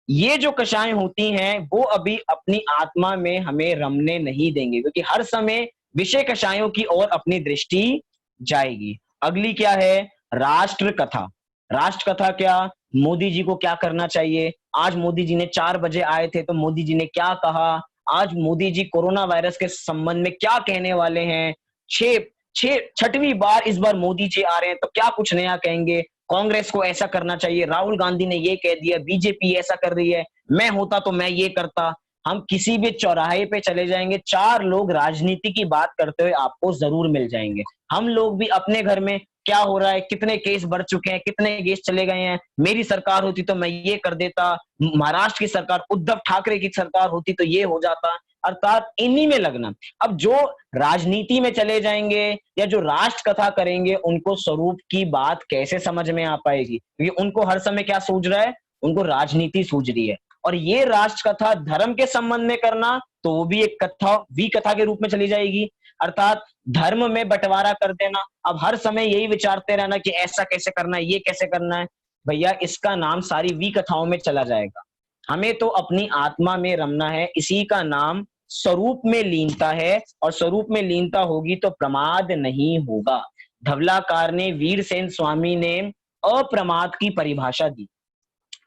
ये जो कषाएं होती हैं वो अभी अपनी आत्मा में हमें रमने नहीं देंगे, क्योंकि हर समय विषय कषायों की ओर अपनी दृष्टि जाएगी। अगली क्या है? राष्ट्र कथा। राष्ट्र कथा क्या? मोदी जी को क्या करना चाहिए? आज मोदी जी ने 4 बजे आए थे तो मोदी जी ने क्या कहा? आज मोदी जी कोरोना वायरस के संबंध में क्या कहने वाले हैं? 6वीं बार इस बार मोदी जी आ रहे हैं तो क्या कुछ नया कहेंगे? कांग्रेस को ऐसा करना चाहिए, राहुल गांधी ने ये कह दिया, बीजेपी ऐसा कर रही है, मैं होता तो मैं ये करता। हम किसी भी चौराहे पे चले जाएंगे, 4 लोग राजनीति की बात करते हुए आपको जरूर मिल जाएंगे। हम लोग भी अपने घर में क्या हो रहा है, कितने केस बढ़ चुके हैं, कितने केस चले गए हैं, मेरी सरकार होती तो मैं ये कर देता, महाराष्ट्र की सरकार, उद्धव ठाकरे की सरकार होती तो ये हो जाता। अर्थात इन्हीं में लगना। अब जो राजनीति में चले जाएंगे या जो राष्ट्र कथा करेंगे, उनको स्वरूप की बात कैसे समझ में आ पाएगी, क्योंकि उनको हर समय क्या सूझ रहा है, उनको राजनीति सूझ रही है। और ये राष्ट्र कथा धर्म के संबंध में करना, तो वो भी एक कथा विकथा के रूप में चली जाएगी, अर्थात धर्म में बंटवारा कर देना। अब हर समय यही विचारते रहना कि ऐसा कैसे करना है, ये कैसे करना है, भैया इसका नाम सारी विकथाओं में चला जाएगा। हमें तो अपनी आत्मा में रमना है, इसी का नाम स्वरूप में लीनता है, और स्वरूप में लीनता होगी तो प्रमाद नहीं होगा। धवलाकार ने, वीरसेन स्वामी ने अप्रमाद की परिभाषा दी।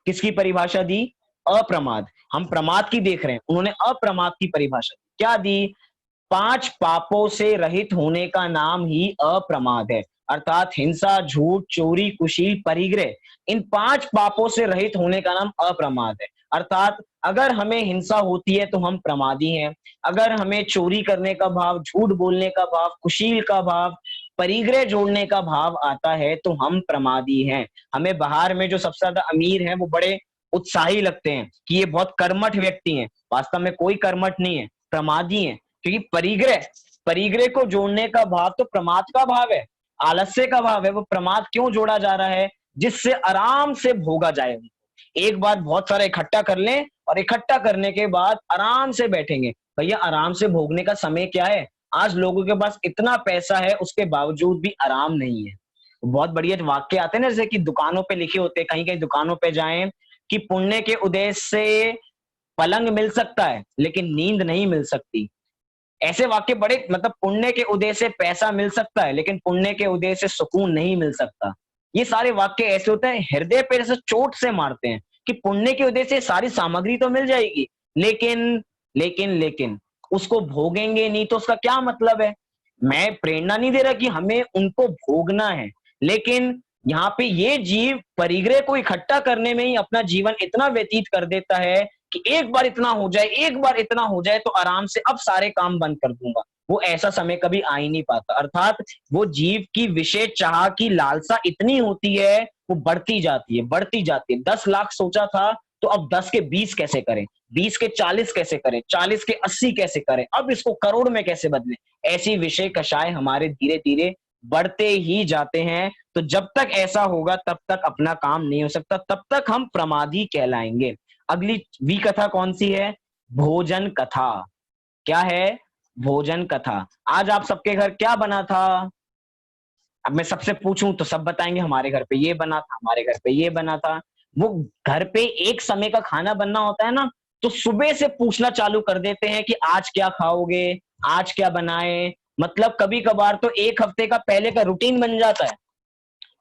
किसकी परिभाषा दी? अप्रमाद। हम प्रमाद की देख रहे हैं, उन्होंने अप्रमाद की परिभाषा दी। क्या दी? 5 पापों से रहित होने का नाम ही अप्रमाद है, अर्थात हिंसा, झूठ, चोरी, कुशील, परिग्रह, इन 5 पापों से रहित होने का नाम अप्रमाद है। अर्थात अगर हमें हिंसा होती है तो हम प्रमादी हैं, अगर हमें चोरी करने का भाव, झूठ बोलने का भाव, कुशील का भाव, परिग्रह जोड़ने का भाव आता है तो हम प्रमादी हैं। हमें बाहर में जो सबसे ज्यादा अमीर हैं वो बड़े उत्साही लगते हैं कि ये बहुत कर्मठ व्यक्ति हैं, वास्तव में कोई कर्मठ नहीं है, प्रमादी हैं। क्योंकि परिग्रह परिग्रह को जोड़ने का भाव तो प्रमाद का भाव है, आलस्य का भाव है। वो प्रमाद क्यों जोड़ा जा रहा है? जिससे आराम से भोगा जाए। एक बार बहुत सारा इकट्ठा कर लें और इकट्ठा करने के बाद आराम से बैठेंगे। भैया आराम से भोगने का समय क्या है? आज लोगों के पास इतना पैसा है, उसके बावजूद भी आराम नहीं है। बहुत बढ़िया वाक्य आते हैं ना, जैसे कि दुकानों पे लिखे होते हैं, कहीं कहीं दुकानों पे जाएं कि पुण्य के उद्देश्य से पलंग मिल सकता है लेकिन नींद नहीं मिल सकती। ऐसे वाक्य बड़े, मतलब पुण्य के उद्देश्य से पैसा मिल सकता है लेकिन पुण्य के उद्देश्य से सुकून नहीं मिल सकता। ये सारे वाक्य ऐसे होते हैं, हृदय पे जैसे चोट से मारते हैं कि पुण्य के उद्देश्य से सारी सामग्री तो मिल जाएगी, लेकिन लेकिन लेकिन उसको भोगेंगे नहीं तो उसका क्या मतलब है? मैं प्रेरणा नहीं दे रहा कि हमें उनको भोगना है, लेकिन यहाँ पे ये जीव परिग्रह को इकट्ठा करने में ही अपना जीवन इतना व्यतीत कर देता है कि एक बार इतना हो जाए, एक बार इतना हो जाए तो आराम से अब सारे काम बंद कर दूंगा। वो ऐसा समय कभी आ ही नहीं पाता। अर्थात वो जीव की विषय चाह की लालसा इतनी होती है, वो बढ़ती जाती है, बढ़ती जाती है। 10 लाख सोचा था तो अब 10 के 20 कैसे करें, 20 के 40 कैसे करें, 40 के 80 कैसे करें, अब इसको करोड़ में कैसे बदलें। ऐसी विषय कषाय हमारे धीरे धीरे बढ़ते ही जाते हैं। तो जब तक ऐसा होगा तब तक अपना काम नहीं हो सकता, तब तक हम प्रमादी कहलाएंगे। अगली विकथा कौन सी है? भोजन कथा। क्या है? भोजन कथा। आज आप सबके घर क्या बना था? अब मैं सबसे पूछूं तो सब बताएंगे हमारे घर पे ये बना था, हमारे घर पे ये बना था। वो घर पे एक समय का खाना बनना होता है ना, तो सुबह से पूछना चालू कर देते हैं कि आज क्या खाओगे, आज क्या बनाए। मतलब कभी कभार तो एक हफ्ते का पहले का रूटीन बन जाता है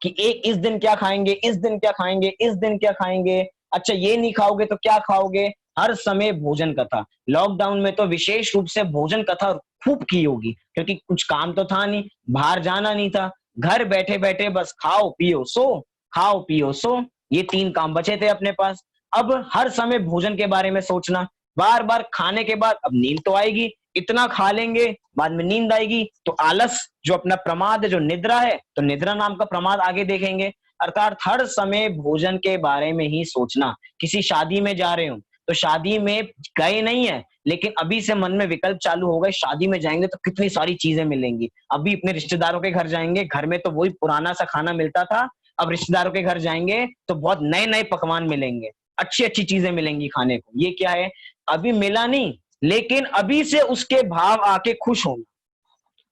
कि एक इस दिन क्या खाएंगे, इस दिन क्या खाएंगे, इस दिन क्या खाएंगे, अच्छा ये नहीं खाओगे तो क्या खाओगे। हर समय भोजन कथा। लॉकडाउन में तो विशेष रूप से भोजन कथा खूब की होगी, क्योंकि कुछ काम तो था नहीं, बाहर जाना नहीं था, घर बैठे बैठे बस खाओ पियो सो, खाओ पियो सो, ये 3 काम बचे थे अपने पास। अब हर समय भोजन के बारे में सोचना, बार बार खाने के बाद अब नींद तो आएगी, इतना खा लेंगे बाद में नींद आएगी, तो आलस जो अपना प्रमाद है, जो निद्रा है, तो निद्रा नाम का प्रमाद आगे देखेंगे। अर्थात हर समय भोजन के बारे में ही सोचना। किसी शादी में जा रहे हो तो शादी में गए नहीं है, लेकिन अभी से मन में विकल्प चालू हो गए, शादी में जाएंगे तो कितनी सारी चीजें मिलेंगी। अभी अपने रिश्तेदारों के घर जाएंगे, घर में तो वही पुराना सा खाना मिलता था, अब रिश्तेदारों के घर जाएंगे तो बहुत नए नए पकवान मिलेंगे, अच्छी अच्छी चीजें मिलेंगी खाने को। ये क्या है? अभी मिला नहीं, लेकिन अभी से उसके भाव आके खुश होना,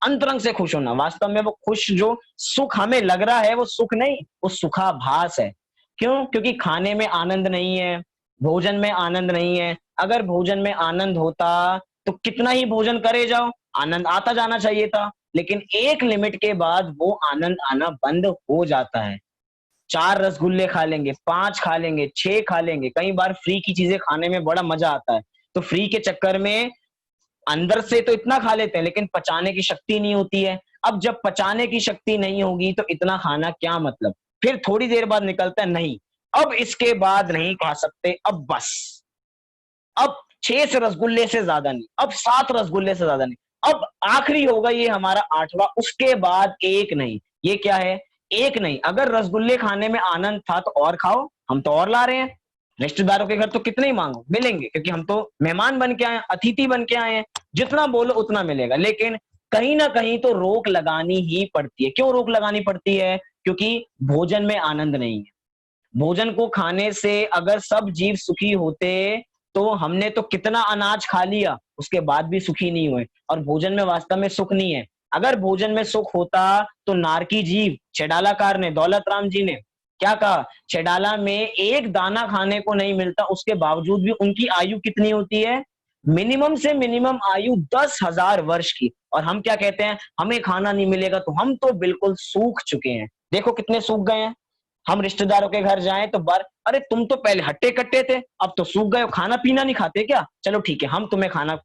अंतरंग से खुश होना। वास्तव में वो खुश, जो सुख हमें लग रहा है वो सुख नहीं, वो सुखाभास है। क्यों? क्योंकि खाने में आनंद नहीं है, भोजन में आनंद नहीं है। अगर भोजन में आनंद होता तो कितना ही भोजन करे जाओ, आनंद आता जाना चाहिए था, लेकिन एक लिमिट के बाद वो आनंद आना बंद हो जाता है। 4 रसगुल्ले खा लेंगे, 5 खा लेंगे, 6 खा लेंगे। कई बार फ्री की चीजें खाने में बड़ा मजा आता है, तो फ्री के चक्कर में अंदर से तो इतना खा लेते हैं लेकिन पचाने की शक्ति नहीं होती है। अब जब पचाने की शक्ति नहीं होगी तो इतना खाना क्या मतलब। फिर थोड़ी देर बाद निकलता है, नहीं अब इसके बाद नहीं खा सकते, अब बस, अब 6 से रसगुल्ले से ज्यादा नहीं, अब 7 रसगुल्ले से ज्यादा नहीं, अब आखिरी होगा ये हमारा 8वां, उसके बाद एक नहीं। ये क्या है? एक नहीं। अगर रसगुल्ले खाने में आनंद था तो और खाओ, हम तो और ला रहे हैं। रिश्तेदारों के घर तो कितने ही मांगो मिलेंगे, क्योंकि हम तो मेहमान बन के आए, अतिथि बन के आए हैं, जितना बोलो उतना मिलेगा। लेकिन कहीं ना कहीं तो रोक लगानी ही पड़ती है। क्यों रोक लगानी पड़ती है? क्योंकि भोजन में आनंद नहीं है। भोजन को खाने से अगर सब जीव सुखी होते तो हमने तो कितना अनाज खा लिया, उसके बाद भी सुखी नहीं हुए। और भोजन में वास्तव में सुख नहीं है। अगर भोजन में सुख होता तो नारकी जीव छेडालाकार ने, दौलत राम जी ने क्या कहा? छेडाला में एक दाना खाने को नहीं मिलता, उसके बावजूद भी उनकी आयु कितनी होती है? मिनिमम से मिनिमम आयु 10,000 वर्ष की। और हम क्या कहते हैं? हमें खाना नहीं मिलेगा, तो हम तो बिल्कुल सूख चुके हैं। देखो कितने सूख गए हैं। हम रिश्तेदारों के घर जाएं तो बार, अरे तुम तो पहले हट्टे कट्टे थे, अब तो सूख गए हो, खाना पीना नहीं खाते क्या? चलो ठीक है, हम तुम्हें खाना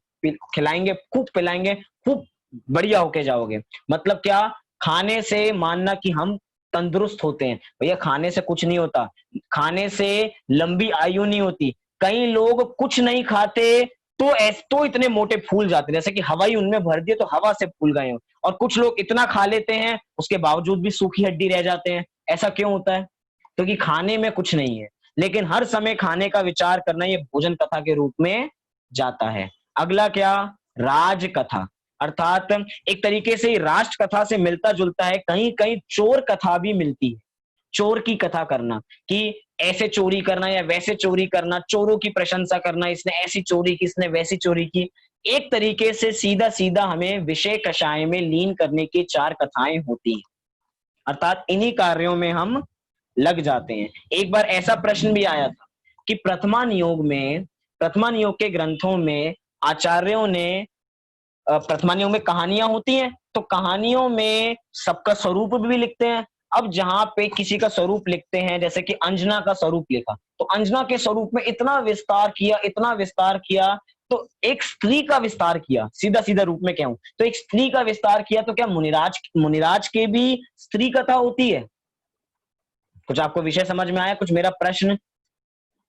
खिलाएंगे, खूब पिलाएंगे, खूब बढ़िया होके जाओगे। मतलब क्या? खाने से मानना कि हम तंदुरुस्त होते हैं। भैया खाने से कुछ नहीं होता, खाने से लंबी आयु नहीं होती। कई लोग कुछ नहीं खाते तो इतने मोटे फूल जाते, जैसे कि हवा ही उनमें भर दिए तो हवा से फूल गए हो। और कुछ लोग इतना खा लेते हैं उसके बावजूद भी सूखी हड्डी रह जाते हैं। ऐसा क्यों होता है? क्योंकि खाने में कुछ नहीं है। लेकिन हर समय खाने का विचार करना ये भोजन कथा के रूप में जाता है। अगला क्या? राज कथा, अर्थात एक तरीके से राष्ट्र कथा से मिलता जुलता है। कहीं कहीं चोर कथा भी मिलती है। चोर की कथा करना कि ऐसे चोरी करना या वैसे चोरी करना, चोरों की प्रशंसा करना, इसने ऐसी चोरी की, इसने वैसी चोरी की। एक तरीके से सीधा सीधा हमें विषय कषाय में लीन करने की चार कथाएं होती हैं। अर्थात इन्हीं कार्यों में हम लग जाते हैं। एक बार ऐसा प्रश्न भी आया था कि प्रथमा नियोग के ग्रंथों में आचार्यों ने प्रथमा नियोग में कहानियां होती हैं, तो कहानियों में सबका स्वरूप भी लिखते हैं। अब जहां पे किसी का स्वरूप लिखते हैं, जैसे कि अंजना का स्वरूप लिखा, तो अंजना के स्वरूप में इतना विस्तार किया, इतना विस्तार किया, तो एक स्त्री का विस्तार किया। सीधा सीधा रूप में कहूं तो एक स्त्री का विस्तार किया, तो क्या मुनिराज के भी स्त्री कथा होती है? कुछ आपको विषय समझ में आया? कुछ मेरा प्रश्न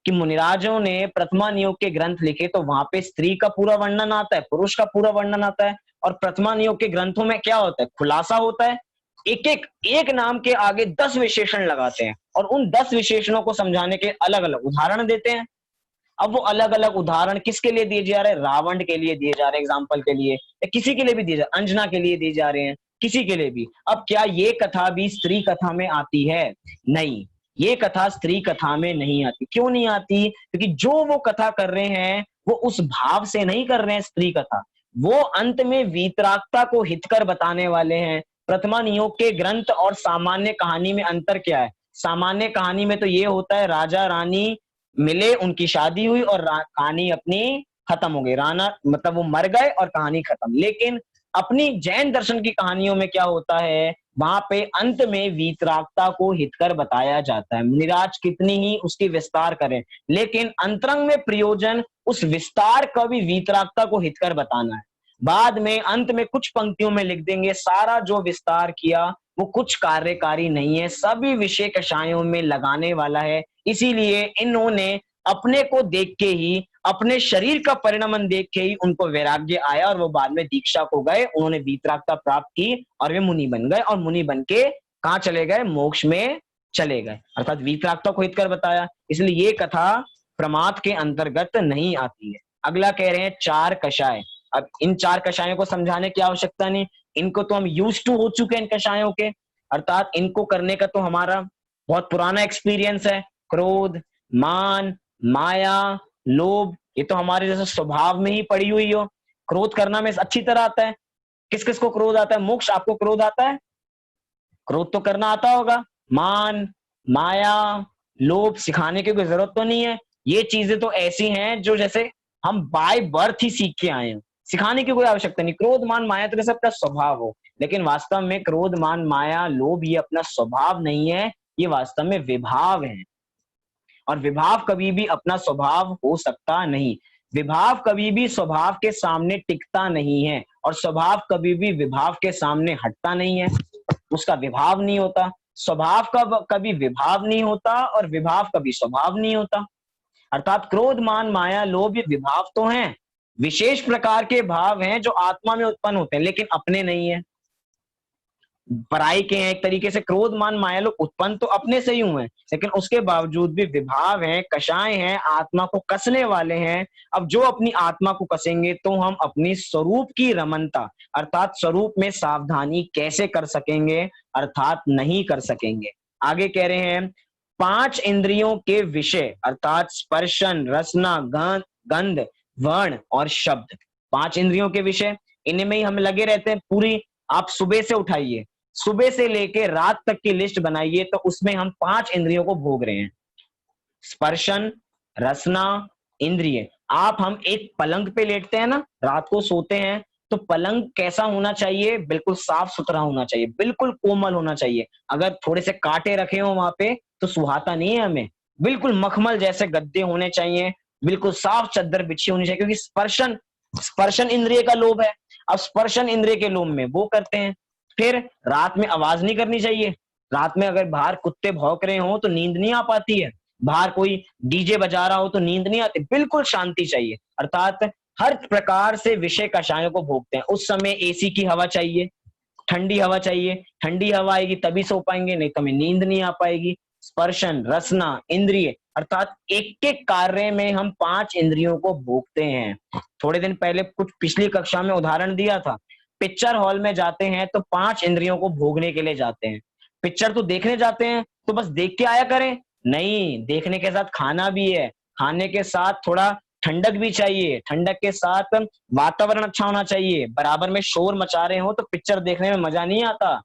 कि मुनिराजों ने प्रथमा नियोग के ग्रंथ लिखे तो वहां पे स्त्री का पूरा वर्णन आता है, पुरुष का पूरा वर्णन आता है। और प्रथमा नियोग के ग्रंथों में क्या होता है? खुलासा होता है। एक नाम के आगे 10 विशेषण लगाते हैं और उन 10 विशेषणों को समझाने के अलग अलग उदाहरण देते हैं। अब वो अलग अलग उदाहरण किसके लिए दिए जा रहे हैं? रावण के लिए दिए जा रहे हैं एग्जाम्पल के लिए, या किसी के लिए भी दिए जा, अंजना के लिए दिए जा रहे हैं, किसी के लिए भी। अब क्या ये कथा भी स्त्री कथा में आती है? नहीं, ये कथा स्त्री कथा में नहीं आती। क्यों नहीं आती? क्योंकि जो वो कथा कर रहे हैं वो उस भाव से नहीं कर रहे हैं स्त्री कथा। वो अंत में वीतरागता को हितकर बताने वाले हैं। प्रथमा नियोग के ग्रंथ और सामान्य कहानी में अंतर क्या है? सामान्य कहानी में तो ये होता है राजा रानी मिले, उनकी शादी हुई और कहानी अपनी खत्म हो गई। राणा मतलब वो मर गए और कहानी खत्म। लेकिन अपनी जैन दर्शन की कहानियों में क्या होता है? वहां पे अंत में वीतरागता को हितकर बताया जाता है। मुनिराज कितनी ही उसकी विस्तार करें, लेकिन अंतरंग में प्रयोजन उस विस्तार का भी वीतरागता को हितकर बताना है। बाद में अंत में कुछ पंक्तियों में लिख देंगे सारा जो विस्तार किया वो कुछ कार्यकारी नहीं है, सभी विषय कषायों में लगाने वाला है। इसीलिए इन्होंने अपने को देख के ही, अपने शरीर का परिणमन देख के ही उनको वैराग्य आया और वो बाद में दीक्षा को गए, उन्होंने वीतरागता प्राप्त की और वे मुनि बन गए। और मुनि बन के कहाँ चले गए? मोक्ष में चले गए। अर्थात वीतरागता को हितकर बताया। इसलिए ये कथा प्रमाद के अंतर्गत नहीं आती है। अगला कह रहे हैं चार कषाय। अब इन चार कषायों को समझाने की आवश्यकता नहीं, इनको तो हम यूज टू हो चुके हैं इन कषायों के। अर्थात इनको करने का तो हमारा बहुत पुराना एक्सपीरियंस है। क्रोध, मान, माया, लोभ, ये तो हमारे जैसे स्वभाव में ही पड़ी हुई हो। क्रोध करना में अच्छी तरह आता है। किस किस को क्रोध आता है? मोक्ष, आपको क्रोध आता है? क्रोध तो करना आता होगा। मान, माया, लोभ सिखाने की कोई जरूरत तो नहीं है। ये चीजें तो ऐसी हैं जो जैसे हम बाय बर्थ ही सीख के आए हैं, सिखाने की कोई आवश्यकता नहीं। क्रोध, मान, माया तो जैसे अपना स्वभाव हो, लेकिन वास्तव में क्रोध, मान, माया, लोभ ये अपना स्वभाव नहीं है, ये वास्तव में विभाव है। और विभाव कभी भी अपना स्वभाव हो सकता नहीं। विभाव कभी भी स्वभाव के सामने टिकता नहीं है और स्वभाव कभी भी विभाव के सामने हटता नहीं है। उसका विभाव नहीं होता। स्वभाव का कभी विभाव नहीं होता और विभाव कभी स्वभाव नहीं होता। अर्थात क्रोध, मान, माया, लोभ ये विभाव तो हैं, विशेष प्रकार के भाव हैं जो आत्मा में उत्पन्न होते हैं, लेकिन अपने नहीं है। पराई के हैं, एक तरीके से क्रोध मान माया लोग उत्पन्न तो अपने से ही हुए हैं, लेकिन उसके बावजूद भी विभाव हैं, कषाय हैं, आत्मा को कसने वाले हैं। अब जो अपनी आत्मा को कसेंगे तो हम अपनी स्वरूप की रमनता अर्थात स्वरूप में सावधानी कैसे कर सकेंगे, अर्थात नहीं कर सकेंगे। आगे कह रहे हैं 5 इंद्रियों के विषय अर्थात स्पर्शन, रसना, गंध, वर्ण और शब्द। 5 इंद्रियों के विषय, इनमें ही हम लगे रहते हैं। पूरी आप सुबह से उठाइए, सुबह से लेके रात तक की लिस्ट बनाइए, तो उसमें हम 5 इंद्रियों को भोग रहे हैं। स्पर्शन, रसना, इंद्रिय। आप हम एक पलंग पे लेटते हैं ना, रात को सोते हैं, तो पलंग कैसा होना चाहिए? बिल्कुल साफ सुथरा होना चाहिए, बिल्कुल कोमल होना चाहिए। अगर थोड़े से कांटे रखे हो वहां पे तो सुहाता नहीं है हमें। बिल्कुल मखमल जैसे गद्दे होने चाहिए, बिल्कुल साफ चादर बिछी होनी चाहिए, क्योंकि स्पर्शन स्पर्शन इंद्रिय का लोभ है। अब स्पर्शन इंद्रिय के लोभ में वो करते हैं। फिर रात में आवाज नहीं करनी चाहिए। रात में अगर बाहर कुत्ते भौंक रहे हो तो नींद नहीं आ पाती है, बाहर कोई डीजे बजा रहा हो तो नींद नहीं आती, बिल्कुल शांति चाहिए। अर्थात हर प्रकार से विषय कषायों को भोगते हैं। उस समय एसी की हवा चाहिए, ठंडी हवा चाहिए, ठंडी हवा आएगी तभी सो पाएंगे, नहीं तो हमें नींद नहीं आ पाएगी। स्पर्शन, रसना, इंद्रिय अर्थात एक एक कार्य में हम 5 इंद्रियों को भोगते हैं। थोड़े दिन पहले कुछ पिछली कक्षा में उदाहरण दिया था, पिक्चर हॉल में जाते हैं तो 5 इंद्रियों को भोगने के लिए जाते हैं। पिक्चर तो देखने जाते हैं तो बस देख के आया करें, नहीं, देखने के साथ खाना भी है, खाने के साथ थोड़ा ठंडक भी चाहिए, ठंडक के साथ वातावरण अच्छा होना चाहिए। बराबर में शोर मचा रहे हो तो पिक्चर देखने में मजा नहीं आता।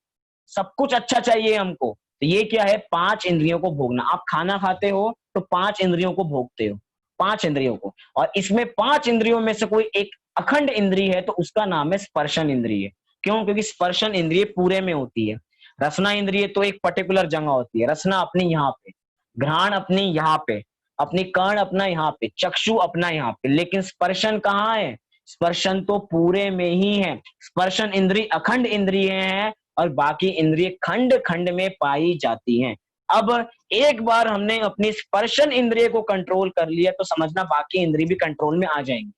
सब कुछ अच्छा चाहिए हमको। तो ये क्या है? 5 इंद्रियों को भोगना। आप खाना खाते हो तो 5 इंद्रियों को भोगते हो, 5 इंद्रियों को। और इसमें 5 इंद्रियों में से कोई एक अखंड इंद्रिय है तो उसका नाम है स्पर्शन इंद्रिय। क्यों? क्योंकि स्पर्शन इंद्रिय पूरे में होती है। रसना इंद्रिय तो एक पर्टिकुलर जगह होती है। रसना अपनी यहाँ पे, घ्राण अपनी यहाँ पे, अपनी कर्ण अपना यहाँ पे, चक्षु अपना यहाँ पे, लेकिन स्पर्शन कहाँ है? स्पर्शन तो पूरे में ही है। स्पर्शन इंद्रिय अखंड इंद्रिय है और बाकी इंद्रिय खंड खंड में पाई जाती हैं। अब एक बार हमने अपनी स्पर्शन इंद्रिय को कंट्रोल कर लिया तो समझना बाकी इंद्रिय भी कंट्रोल में आ जाएंगे।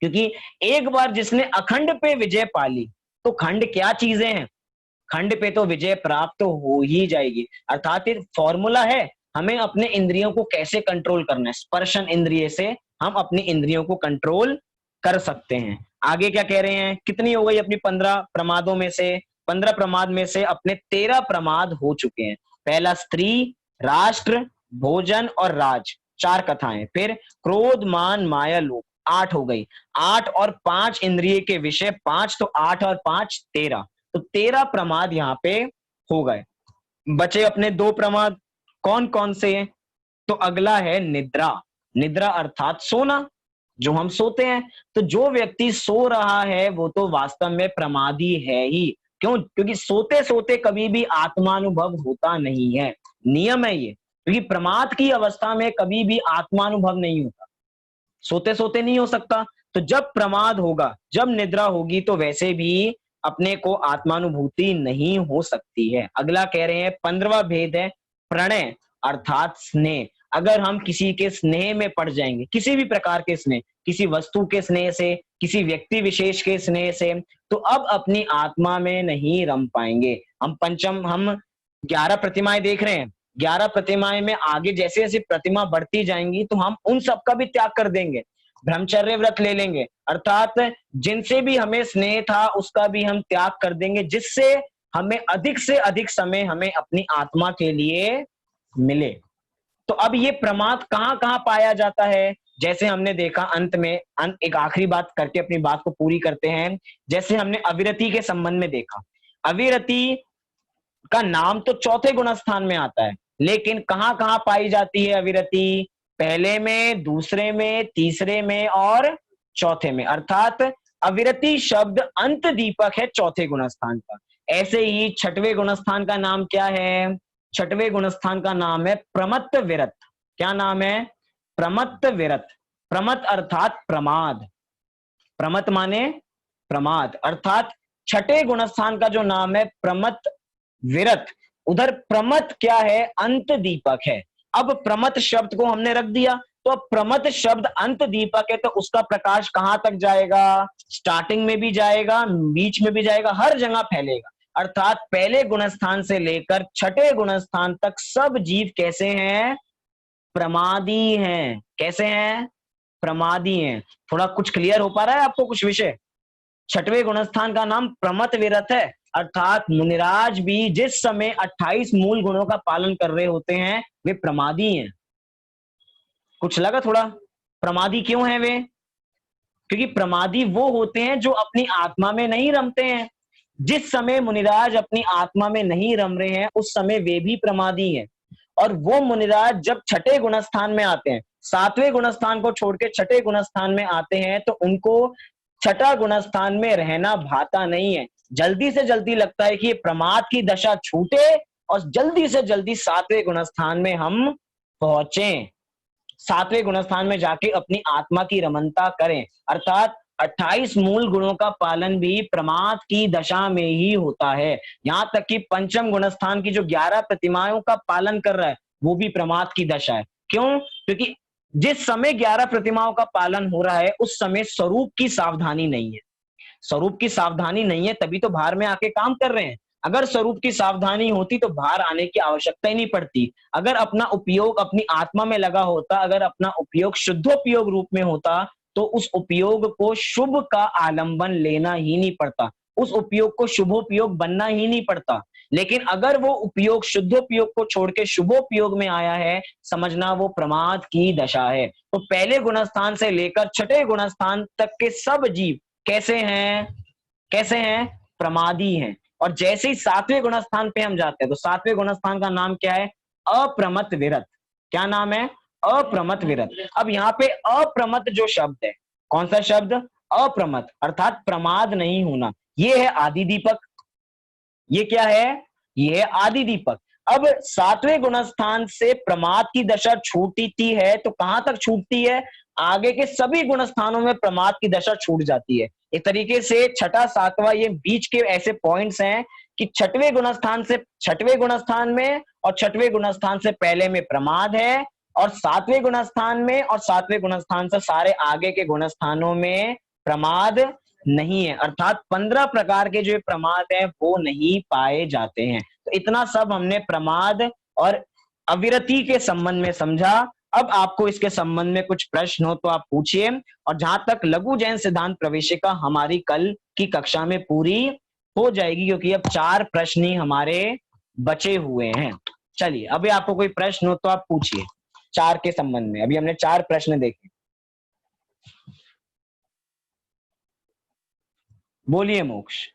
क्योंकि एक बार जिसने अखंड पे विजय पा ली तो खंड क्या चीजें हैं, खंड पे तो विजय प्राप्त तो हो ही जाएगी। अर्थात एक फॉर्मूला है, हमें अपने इंद्रियों को कैसे कंट्रोल करना है। स्पर्शन इंद्रिय से हम अपनी इंद्रियों को कंट्रोल कर सकते हैं। आगे क्या कह रहे हैं? कितनी हो गई अपनी 15 प्रमादों में से? 15 प्रमाद में से अपने 13 प्रमाद हो चुके हैं। पहला स्त्री, राष्ट्र, भोजन और राज, 4 कथाएं। फिर क्रोध, मान, माया, लोभ, 8 हो गई। 8 और 5 इंद्रिय के विषय 5, तो 8 और 5 13, तो 13 प्रमाद यहाँ पे हो गए। बचे अपने 2 प्रमाद, कौन कौन से? तो अगला है निद्रा। निद्रा अर्थात सोना, जो हम सोते हैं। तो जो व्यक्ति सो रहा है वो तो वास्तव में प्रमादी है ही। क्यों? क्योंकि सोते सोते कभी भी आत्मानुभव होता नहीं है, नियम है ये। क्योंकि प्रमाद की अवस्था में कभी भी आत्मानुभव नहीं होता, सोते सोते नहीं हो सकता। तो जब प्रमाद होगा, जब निद्रा होगी, तो वैसे भी अपने को आत्मानुभूति नहीं हो सकती है। अगला कह रहे हैं 15वां भेद है प्रणय अर्थात स्नेह। अगर हम किसी के स्नेह में पड़ जाएंगे, किसी भी प्रकार के स्नेह, किसी वस्तु के स्नेह से, किसी व्यक्ति विशेष के स्नेह से, तो अब अपनी आत्मा में नहीं रम पाएंगे। हम 11 प्रतिमाएं देख रहे हैं, 11 प्रतिमाएं में आगे जैसे जैसे प्रतिमा बढ़ती जाएंगी तो हम उन सब का भी त्याग कर देंगे, ब्रह्मचर्य व्रत ले लेंगे। अर्थात जिनसे भी हमें स्नेह था उसका भी हम त्याग कर देंगे, जिससे हमें अधिक से अधिक समय हमें अपनी आत्मा के लिए मिले। तो अब ये प्रमाद कहाँ कहाँ पाया जाता है? जैसे हमने देखा अंत में, एक आखिरी बात करके अपनी बात को पूरी करते हैं। जैसे हमने अविरति के संबंध में देखा, अविरति का नाम तो चौथे गुणस्थान में आता है, लेकिन कहाँ कहाँ पाई जाती है अविरति? पहले में, दूसरे में, तीसरे में और चौथे में। अर्थात अविरति शब्द अंत दीपक है चौथे गुणस्थान का। ऐसे ही 6वें गुणस्थान का नाम क्या है? 6वें गुणस्थान का नाम है प्रमत्त विरत। क्या नाम है? प्रमत्त विरत। प्रमत अर्थात प्रमाद, प्रमत माने प्रमाद। अर्थात 6ठे गुणस्थान का जो नाम है प्रमत विरत, उधर प्रमत क्या है? अंत दीपक है। अब प्रमत शब्द को हमने रख दिया, तो अब प्रमत शब्द अंत दीपक है, तो उसका प्रकाश कहां तक जाएगा? स्टार्टिंग में भी जाएगा, बीच में भी जाएगा, हर जगह फैलेगा। अर्थात पहले गुणस्थान से लेकर छठे गुणस्थान तक सब जीव कैसे हैं? प्रमादी हैं। कैसे हैं? प्रमादी हैं। थोड़ा कुछ क्लियर हो पा रहा है आपको कुछ विषय? छठवें गुणस्थान का नाम प्रमत विरत है, अर्थात मुनिराज भी जिस समय 28 मूल गुणों का पालन कर रहे होते हैं वे प्रमादी हैं। कुछ लगा थोड़ा? प्रमादी क्यों है वे? क्योंकि प्रमादी वो होते हैं जो अपनी आत्मा में नहीं रमते हैं। जिस समय मुनिराज अपनी आत्मा में नहीं रम रहे हैं उस समय वे भी प्रमादी हैं। और वो मुनिराज जब छठे गुणस्थान में आते हैं, सातवें गुणस्थान को छोड़ के छठे गुणस्थान में आते हैं, तो उनको छठा गुणस्थान में रहना भाता नहीं है। जल्दी से जल्दी लगता है कि ये प्रमाद की दशा छूटे और जल्दी से जल्दी सातवें गुणस्थान में हम पहुंचे, सातवें गुणस्थान में जाके अपनी आत्मा की रमनता करें। अर्थात 28 मूल गुणों का पालन भी प्रमाद की दशा में ही होता है। यहां तक कि पंचम गुणस्थान की जो 11 प्रतिमाओं का पालन कर रहा है वो भी प्रमाद की दशा है। क्यों? क्योंकि जिस समय 11 प्रतिमाओं का पालन हो रहा है उस समय स्वरूप की सावधानी नहीं है। स्वरूप की सावधानी नहीं है तभी तो बाहर में आके काम कर रहे हैं। अगर स्वरूप की सावधानी होती तो बाहर आने की आवश्यकता ही नहीं पड़ती। अगर अपना उपयोग अपनी आत्मा में लगा होता, अगर अपना उपयोग शुद्धोपयोग रूप में होता, तो उस उपयोग को शुभ का आलंबन लेना ही नहीं पड़ता, उस उपयोग को शुभोपयोग बनना ही नहीं पड़ता। लेकिन अगर वो उपयोग शुद्धोपयोग को छोड़ के शुभोपयोग में आया है, समझना वो प्रमाद की दशा है। तो पहले गुणस्थान से लेकर छठे गुणस्थान तक के सब जीव कैसे हैं? कैसे हैं? प्रमादी हैं। और जैसे ही सातवें गुणस्थान पे हम जाते हैं तो सातवें गुणस्थान का नाम क्या है? अप्रमत विरत। क्या नाम है? अप्रमत विरत। अब यहाँ पे अप्रमत जो शब्द है, कौन सा शब्द? अप्रमत, अर्थात प्रमाद नहीं होना। ये है आदि दीपक। ये क्या है? ये है आदि दीपक। अब सातवें गुणस्थान से प्रमाद की दशा छूटती है तो कहां तक छूटती है? आगे के सभी गुणस्थानों में प्रमाद की दशा छूट जाती है। एक तरीके से छठा सातवां ये बीच के ऐसे पॉइंट्स हैं कि छठवें गुणस्थान से छठवें गुणस्थान में और छठवें गुणस्थान से पहले में प्रमाद है, और सातवें गुणस्थान में और सातवें गुणस्थान से सारे आगे के गुणस्थानों में प्रमाद नहीं है। अर्थात 15 प्रकार के जो प्रमाद हैं वो नहीं पाए जाते हैं। तो इतना सब हमने प्रमाद और अविरति के संबंध में समझा। अब आपको इसके संबंध में कुछ प्रश्न हो तो आप पूछिए। और जहां तक लघु जैन सिद्धांत प्रवेशिका हमारी कल की कक्षा में पूरी हो जाएगी, क्योंकि अब 4 प्रश्न ही हमारे बचे हुए हैं। चलिए, अभी आपको कोई प्रश्न हो तो आप पूछिए 4 के संबंध में। अभी हमने 4 प्रश्न देखे। बोलिए मोक्ष।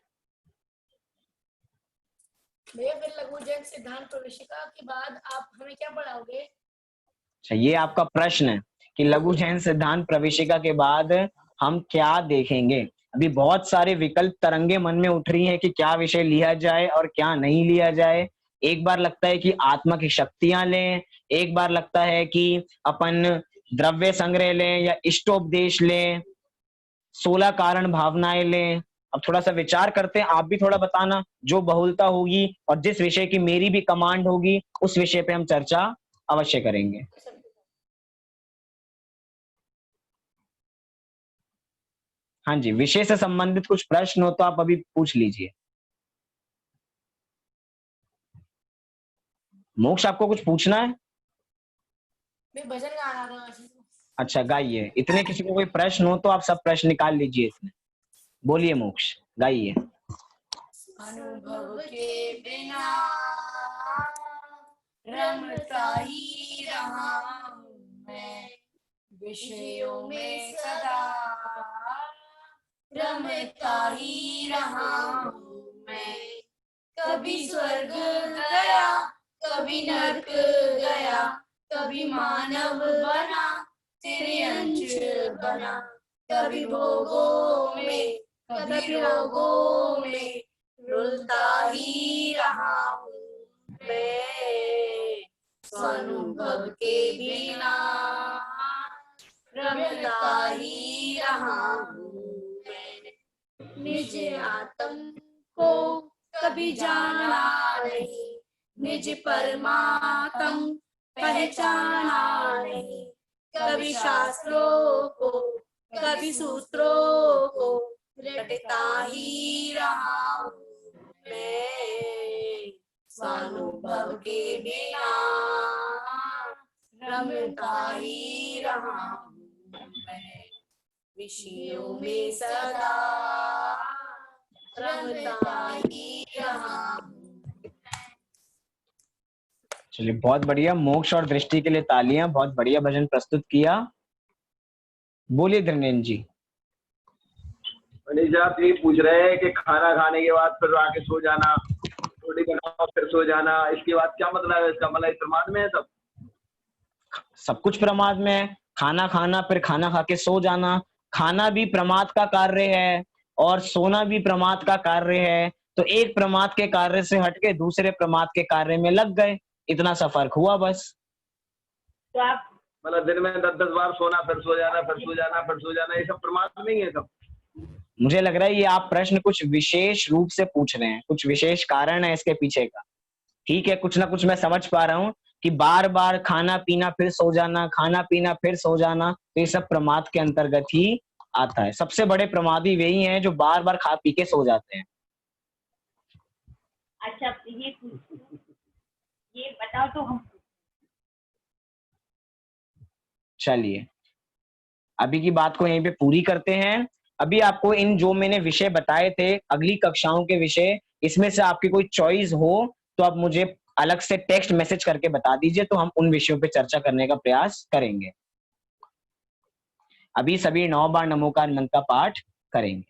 भैया फिर लघु जैन सिद्धांत प्रवेशिका के बाद आप हमें क्या पढ़ाओगे? अच्छा, ये आपका प्रश्न है कि लघु जैन सिद्धांत प्रवेशिका के बाद हम क्या देखेंगे। अभी बहुत सारे विकल्प तरंगे मन में उठ रही हैं कि क्या विषय लिया जाए और क्या नहीं लिया जाए। एक बार लगता है कि आत्मा की शक्तियां लें, एक बार लगता है कि अपन द्रव्य संग्रह लें या इष्टोपदेश लें, 16 कारण भावनाएं लें। अब थोड़ा सा विचार करते हैं, आप भी थोड़ा बताना। जो बहुलता होगी और जिस विषय की मेरी भी कमांड होगी उस विषय पे हम चर्चा अवश्य करेंगे। हाँ जी, विषय से संबंधित कुछ प्रश्न हो तो आप अभी पूछ लीजिए। मोक्ष, आपको कुछ पूछना है? मैं भजन गा रहा था वैसे तो। अच्छा, गाइए। इतने किसी को कोई प्रश्न हो तो आप सब प्रश्न निकाल लीजिए इसमें। बोलिए मोक्ष, गाइए। अनुभव के बिना रमता ही रहा हूँ मैं, विषयों में सदा रमता ही रहा हूँ मैं। कभी स्वर्ग गया, कभी नरक गया, कभी मानव बना, तेरे अंश बना। कभी भोगों में, कभी रोगों में, रुलता ही रहा हूँ मैं। स्वानुभव के बिना रमता ही रहा हूँ मैं। निज आत्म को कभी जाना नहीं, निज परमात्म पहचाना नहीं। कभी शास्त्रों को, कभी सूत्रों को रटता ही रहा हूँ मैं स्वानुभव के बिना रमता ही रहा हूँ मैं, विषयों में सदा रमता ही रहा हूँ। चलिए बहुत बढ़िया, मोक्ष और दृष्टि के लिए तालियां, बहुत बढ़िया भजन प्रस्तुत किया। बोलिए धर्मेंद्र जी। मनीष आप ये पूछ रहे हैं कि खाना खाने के बाद फिर आके सो जाना, रोटी बनाओ फिर सो जाना, इसके बाद क्या मतलब है? इसका मतलब प्रमाद में है सब? सब कुछ प्रमाद में है। खाना खाना फिर खाना खा के सो जाना, खाना भी प्रमाद का कार्य है और सोना भी प्रमाद का कार्य है। तो एक प्रमाद के कार्य से हटके दूसरे प्रमाद के कार्य में लग गए, इतना सा फर्क हुआ बस। तो आप मतलब दिन में 10-10 बार सोना, फिर सो जाना, फिर सो जाना, फिर सो जाना, ये सब प्रमाद नहीं है सब? मुझे लग रहा है ये आप प्रश्न कुछ विशेष रूप से पूछ रहे हैं, कुछ विशेष कारण है इसके पीछे का। ठीक है, कुछ ना कुछ मैं समझ पा रहा हूँ कि बार बार खाना पीना फिर सो जाना, खाना पीना फिर सो जाना, तो ये सब प्रमाद के अंतर्गत ही आता है। सबसे बड़े प्रमादी वही हैं जो बार बार खा पी के सो जाते हैं। अच्छा ये बताओ तो हम। चलिए अभी की बात को यहीं पे पूरी करते हैं। अभी आपको इन जो मैंने विषय बताए थे अगली कक्षाओं के विषय, इसमें से आपकी कोई चॉइस हो तो आप मुझे अलग से टेक्स्ट मैसेज करके बता दीजिए, तो हम उन विषयों पे चर्चा करने का प्रयास करेंगे। अभी सभी 9 बार नमोकार मंत्र का पाठ करेंगे।